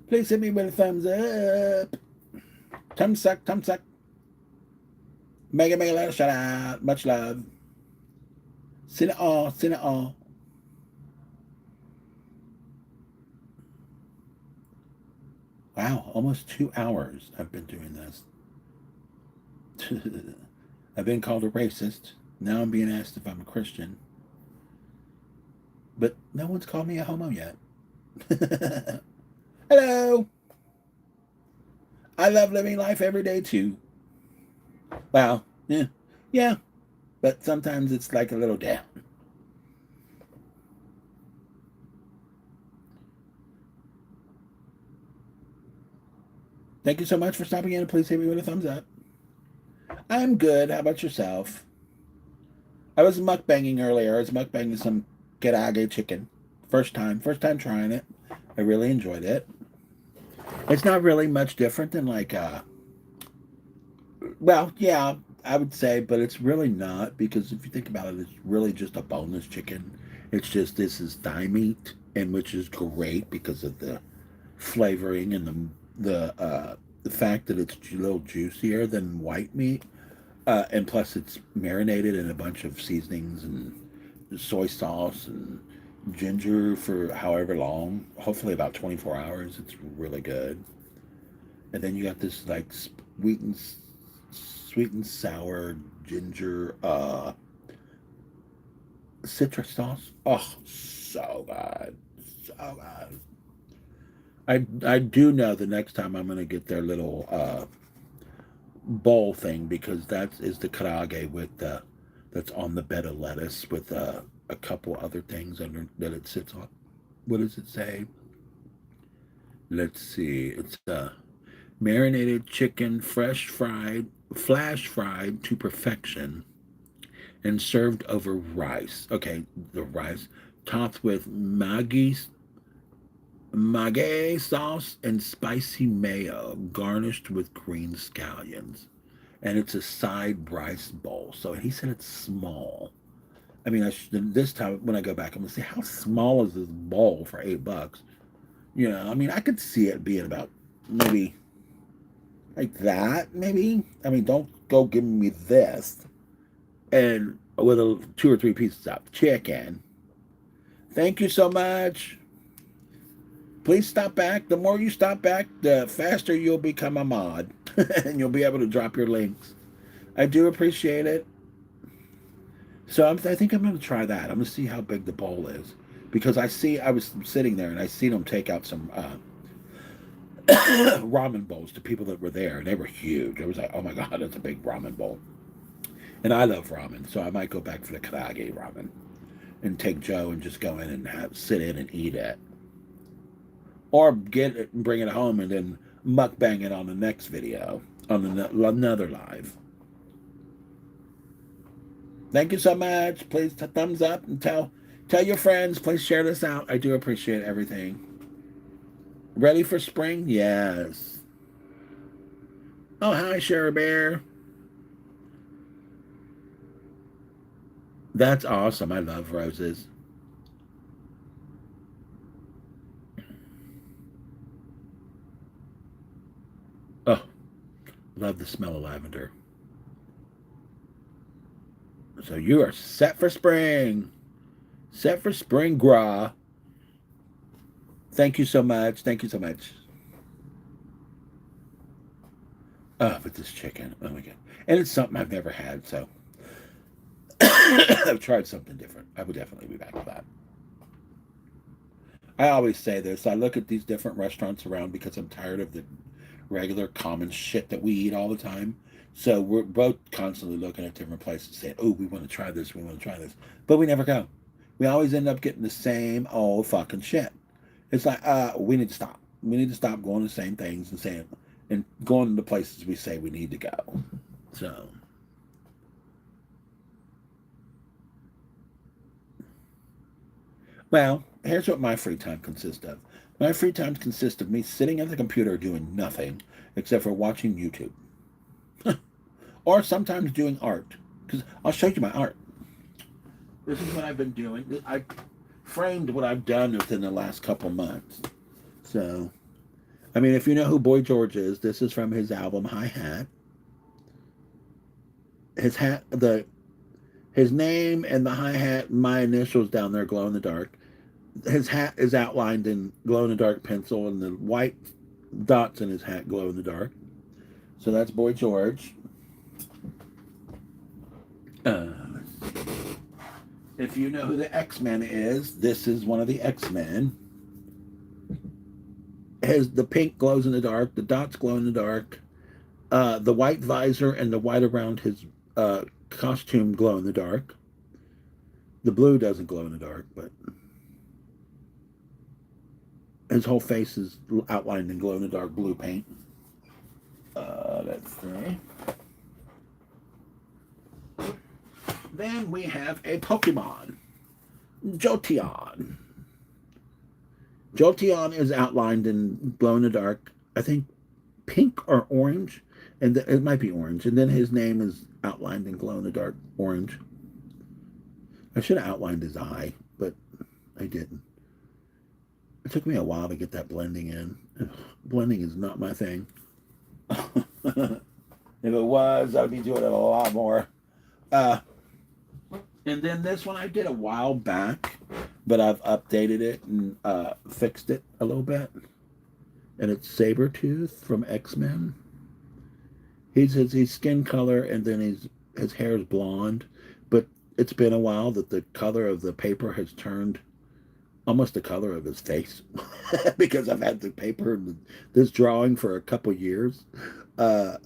Please hit me with a thumbs up. Thumbs suck, thumbs suck. Mega, mega love, shout out. Much love. Send it all. Send it all. Wow, almost 2 hours I've been doing this. I've been called a racist. Now I'm being asked if I'm a Christian. But no one's called me a homo yet. Hello. I love living life every day too. Wow. Yeah. Yeah. But sometimes it's like a little down. Thank you so much for stopping in, and please hit me with a thumbs up. I'm good. How about yourself? I was mukbanging earlier. I was mukbanging some karaage chicken. First time trying it. I really enjoyed it. It's not really much different than like well, yeah, I would say, but it's really not because if you think about it, it's really just a boneless chicken. It's just this is thigh meat, and which is great because of the flavoring and the fact that it's a little juicier than white meat, and plus it's marinated in a bunch of seasonings and soy sauce and ginger for however long. Hopefully about 24 hours. It's really good. And then you got this like sweet and sour ginger citrus sauce. Oh, so good, so good. I do know the next time I'm gonna get their little bowl thing because that is the karaage with the that's on the bed of lettuce with a couple other things under that it sits on. What does it say? Let's see. It's marinated chicken, flash fried to perfection, and served over rice. Okay, the rice topped with maggi sauce and spicy mayo, garnished with green scallions. And it's a side rice bowl. So he said it's small. I mean, this time when I go back, I'm gonna say, how small is this bowl for $8? You know, I mean, I could see it being about maybe like that. Maybe. I mean, don't go giving me this and with two or three pieces of chicken. Thank you so much. Please stop back. The more you stop back, the faster you'll become a mod, and you'll be able to drop your links. I do appreciate it. So I think I'm going to try that. I'm going to see how big the bowl is because I was sitting there and I seen them take out some ramen bowls to people that were there, and they were huge. I was like, oh my god, that's a big ramen bowl. And I love ramen, so I might go back for the karaage ramen and take Joe and just go in and sit in and eat it, or get it and bring it home and then mukbang it on the next video on another live. Thank you so much. Please thumbs up and tell your friends. Please share this out. I do appreciate everything. Ready for spring? Yes. Oh, hi, Shara Bear. That's awesome. I love roses. Oh, love the smell of lavender. So you are set for spring. Set for spring, Gra. Thank you so much. Thank you so much. Oh, but this chicken. Oh my god. And it's something I've never had, so I've tried something different. I would definitely be back with that. I always say this. I look at these different restaurants around because I'm tired of the regular common shit that we eat all the time. So we're both constantly looking at different places saying, oh, we want to try this, we want to try this. But we never go. We always end up getting the same old fucking shit. It's like, we need to stop. We need to stop going the same things and saying and going to the places we say we need to go. So well, here's what my free time consists of. My free time consists of me sitting at the computer doing nothing except for watching YouTube. Or sometimes doing art. Because I'll show you my art. This is what I've been doing. I framed what I've done within the last couple months. So, I mean, if you know who Boy George is, this is from his album Hi Hat. His hat, His name and the hi-hat, my initials down there glow in the dark. His hat is outlined in glow in the dark pencil, and the white dots in his hat glow in the dark. So that's Boy George. Uh, if you know who the X-Men is, this is one of the X-Men. The pink glows in the dark, the dots glow in the dark, the white visor and the white around his costume glow in the dark. The blue doesn't glow in the dark, but his whole face is outlined in glow in the dark blue paint. Let's see. Then we have a Pokemon, Jolteon. Jolteon is outlined in glow in the dark, I think pink or orange, and it might be orange. And then his name is outlined in glow in the dark orange. I should have outlined his eye, but I didn't. It took me a while to get that blending in. Blending is not my thing. If it was, I'd be doing it a lot more. And then this one I did a while back, but I've updated it and fixed it a little bit. And it's Sabretooth from X-Men. He's skin color, and then his hair is blonde. But it's been a while that the color of the paper has turned almost the color of his face. Because I've had the paper and this drawing for a couple years. But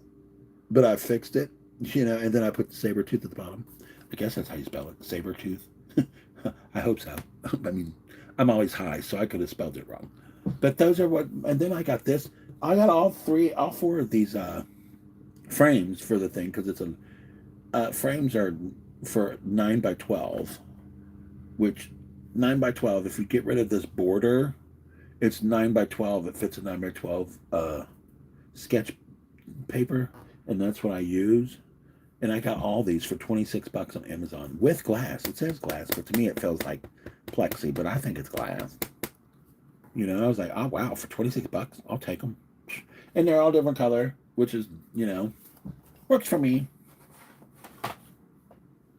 I fixed it, and then I put the Sabretooth at the bottom. I guess that's how you spell it, Sabretooth. I hope so. I mean, I'm always high, so I could have spelled it wrong. But those are what, and then I got this. I got all four of these frames for the thing, because it's frames are for 9x12, which 9x12, if you get rid of this border, it's 9x12. It fits a 9x12 sketch paper, and that's what I use. And I got all these for $26 on Amazon with glass. It says glass, but to me it feels like plexi, but I think it's glass. I was like, oh wow, for $26, I'll take them. And they're all different color, which is, works for me.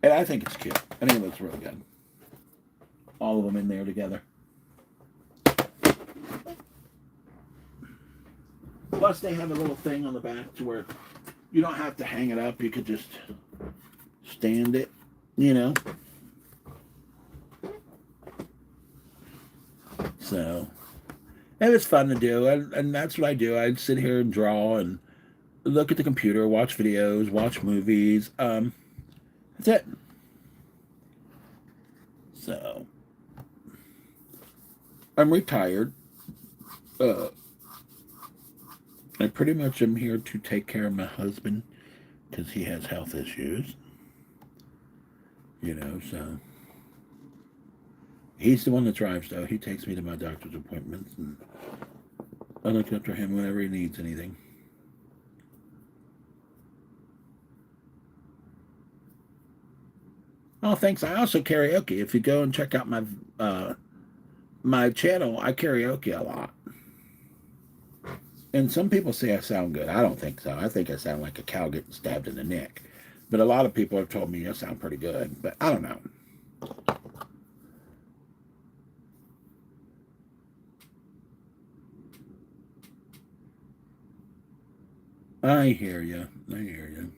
And I think it's cute. I think it looks really good. All of them in there together. Plus they have a little thing on the back to where you don't have to hang it up. You could just stand it, So, it was fun to do. And that's what I do. I'd sit here and draw and look at the computer, watch videos, watch movies. That's it. So, I'm retired. I pretty much am here to take care of my husband because he has health issues. So he's the one that drives, though. He takes me to my doctor's appointments, and I look after him whenever he needs anything. Oh, thanks. I also karaoke. If you go and check out my channel, I karaoke a lot. And some people say I sound good. I don't think so. I think I sound like a cow getting stabbed in the neck. But a lot of people have told me I sound pretty good. But I don't know. I hear you. I hear you.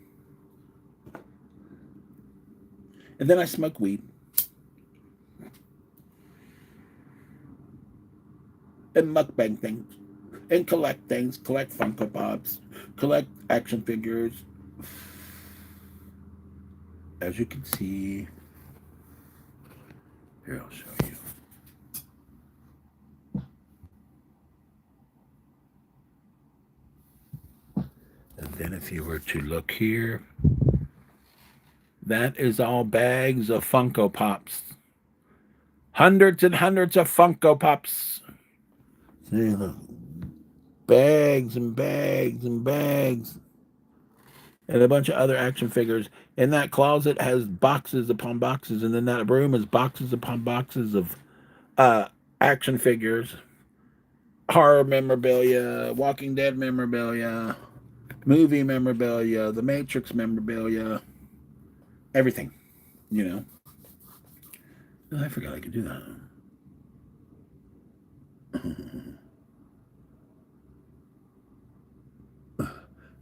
And then I smoke weed. And mukbang things. And collect things, collect Funko Pops, collect action figures. As you can see, here I'll show you. And then if you were to look here, that is all bags of Funko Pops. Hundreds and hundreds of Funko Pops. See, look. Bags and bags and bags. And a bunch of other action figures. And that closet has boxes upon boxes. And then that room is boxes upon boxes of action figures. Horror memorabilia. Walking Dead memorabilia. Movie memorabilia. The Matrix memorabilia. Everything. you know. Oh, I forgot I could do that.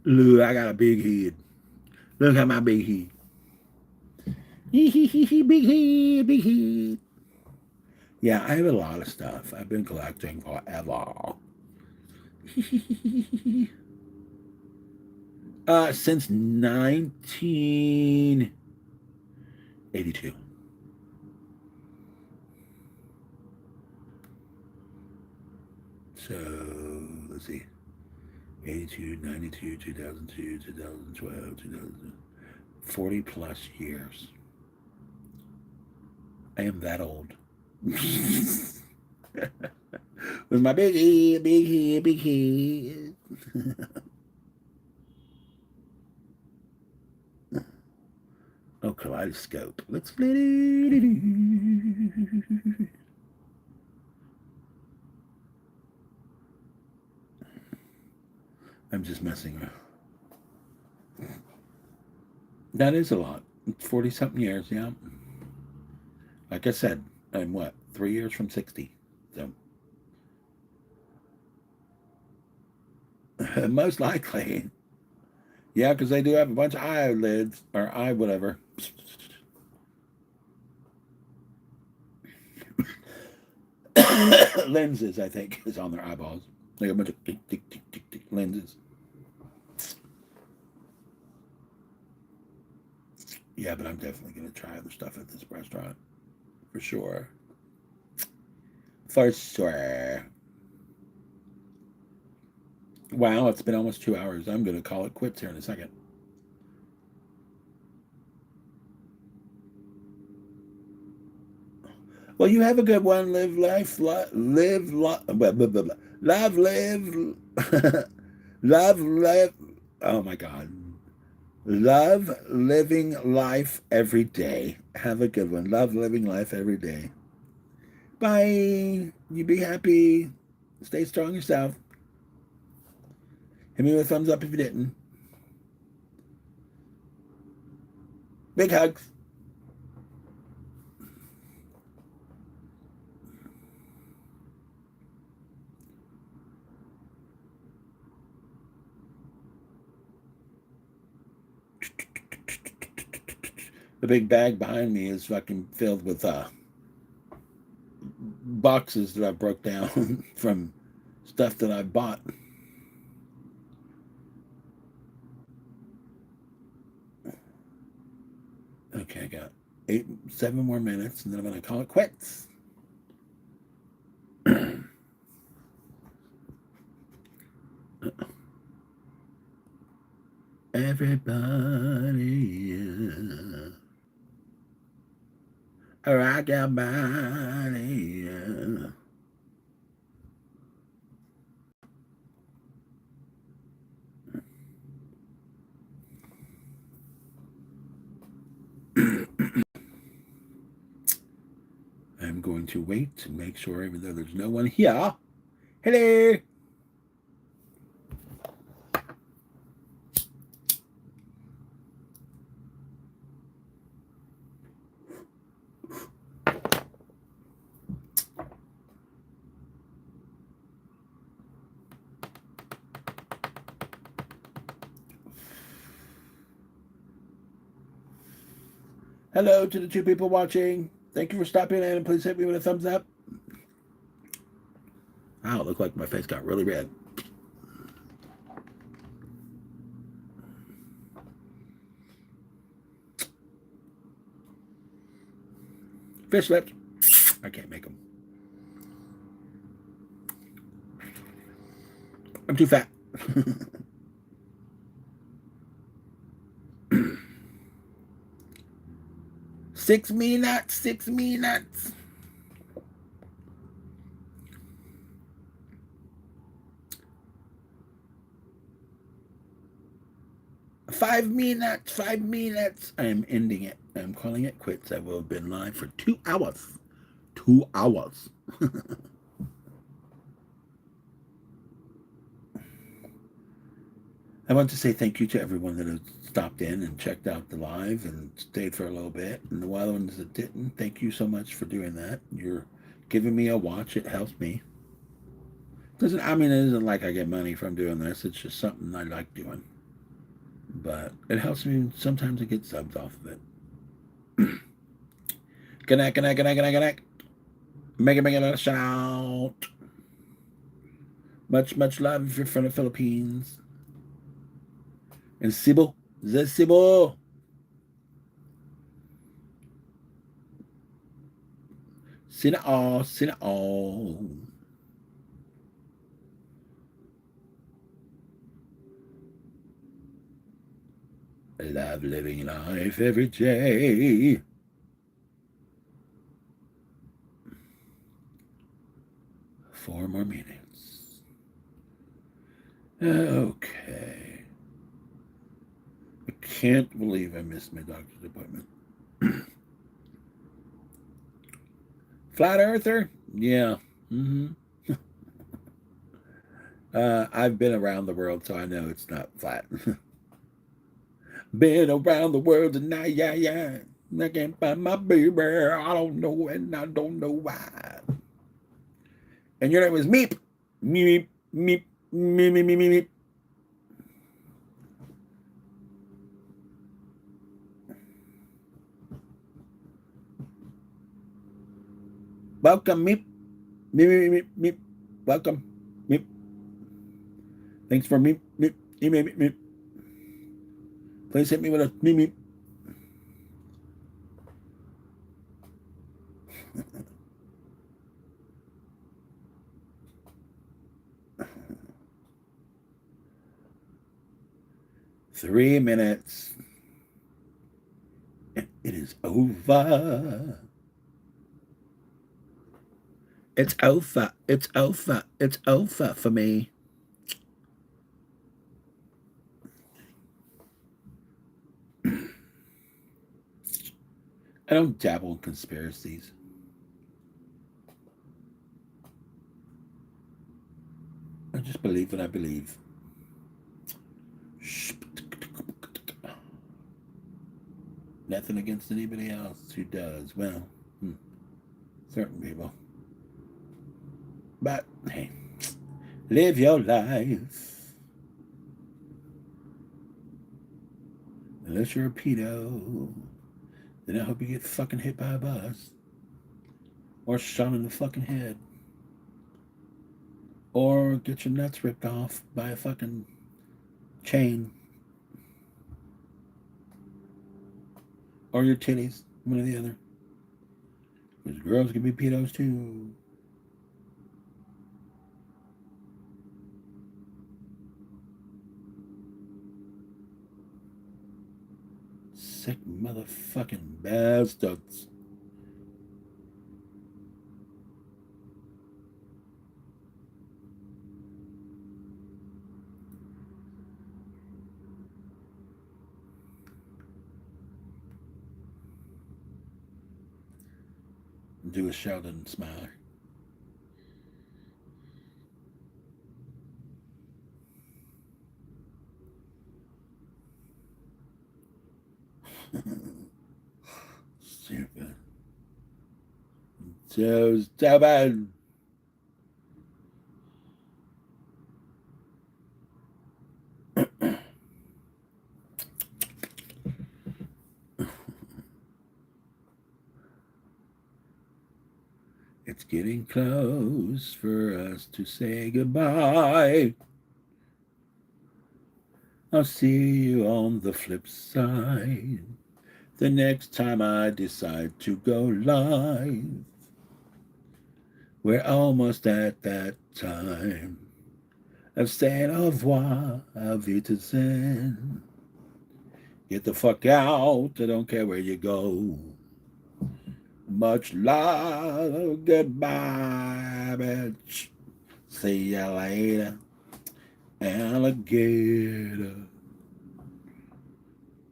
Look, I got a big head. Look at my big head. Big head, big head. Yeah, I have a lot of stuff. I've been collecting forever. Since 1982. So, let's see. 82, 92, 2002, 2012, 2000. 40 plus years. I am that old. With my big head, big head, big head. Oh, kaleidoscope. Let's split it. I'm just messing around. That is a lot. 40 something years, yeah. Like I said, I'm what? 3 years from 60. So, most likely. Yeah, because they do have a bunch of eyelids, or eye whatever. Lenses, I think, is on their eyeballs. Like a bunch of tick, tick, tick, tick, tick lenses. Yeah, but I'm definitely going to try other stuff at this restaurant. For sure. For sure. Wow, it's been almost 2 hours. I'm going to call it quits here in a second. Well, you have a good one. Live life, live, love, live, love, live. Oh my God. Love living life every day. Have a good one. Love living life every day. Bye. You be happy. Stay strong yourself. Hit me with a thumbs up if you didn't. Big hugs. The big bag behind me is fucking filled with boxes that I broke down from stuff that I bought. Okay, I got 7 more minutes, and then I'm going to call it quits. Everybody, rock your body. I'm going to wait to make sure, even though there's no one here. Hello. Hello to the 2 people watching. Thank you for stopping in, and please hit me with a thumbs up. Wow, it looked like my face got really red. Fish lips. I can't make them. I'm too fat. 6 minutes. 6 minutes. 5 minutes. 5 minutes. I am ending it. I'm calling it quits. I will have been live for 2 hours. 2 hours. I want to say thank you to everyone that has stopped in and checked out the live and stayed for a little bit. And the other ones that didn't, thank you so much for doing that. You're giving me a watch. It helps me. Doesn't I mean it isn't like I get money from doing this. It's just something I like doing. But it helps me sometimes to get subs off of it. Good night, good night, good night, good night, good night. Make it a shout out. Much love if you're from the Philippines. And Cebu. Is Cebu? Sina all, sina all. I love living life every day. 4 more minutes. Okay. I can't believe I missed my doctor's appointment. Flat earther? Yeah. I've been around the world, so I know it's not flat. Been around the world tonight, yeah. I can't find my baby. I don't know, and I don't know why. And your name was Meep. Meep, meep, meep, meep, meep, meep. Welcome, Meep. Meep, meep, meep, meep. Welcome, Meep. Thanks for Meep, Meep, Meep, Meep, Meep. Please hit me with a Meep, Meep. 3 minutes. And it is over. It's over. It's over. It's over for me. I don't dabble in conspiracies. I just believe what I believe. Nothing against anybody else who does. Well, certain people. But, hey, live your life. Unless you're a pedo, then I hope you get fucking hit by a bus. Or shot in the fucking head. Or get your nuts ripped off by a fucking chain. Or your titties, one or the other. Because girls can be pedos too. Sick motherfucking bastards. Do a Sheldon smile. Stupid. So stupid. It's getting close for us to say goodbye. I'll see you on the flip side. The next time I decide to go live. We're almost at that time of saying au revoir, auf Wiedersehen. Get the fuck out. I don't care where you go. Much love. Goodbye, bitch. See ya later. Alligator.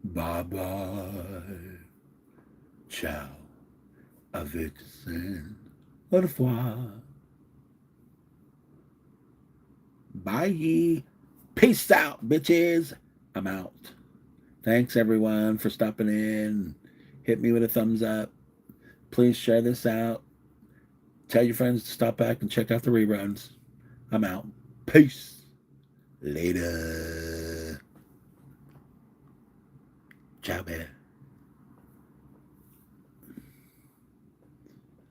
Bye-bye. Ciao. Auf Wiedersehen. Au revoir. Bye. Peace out, bitches. I'm out. Thanks, everyone, for stopping in. Hit me with a thumbs up. Please share this out. Tell your friends to stop back and check out the reruns. I'm out. Peace. Later. Ciao, baby.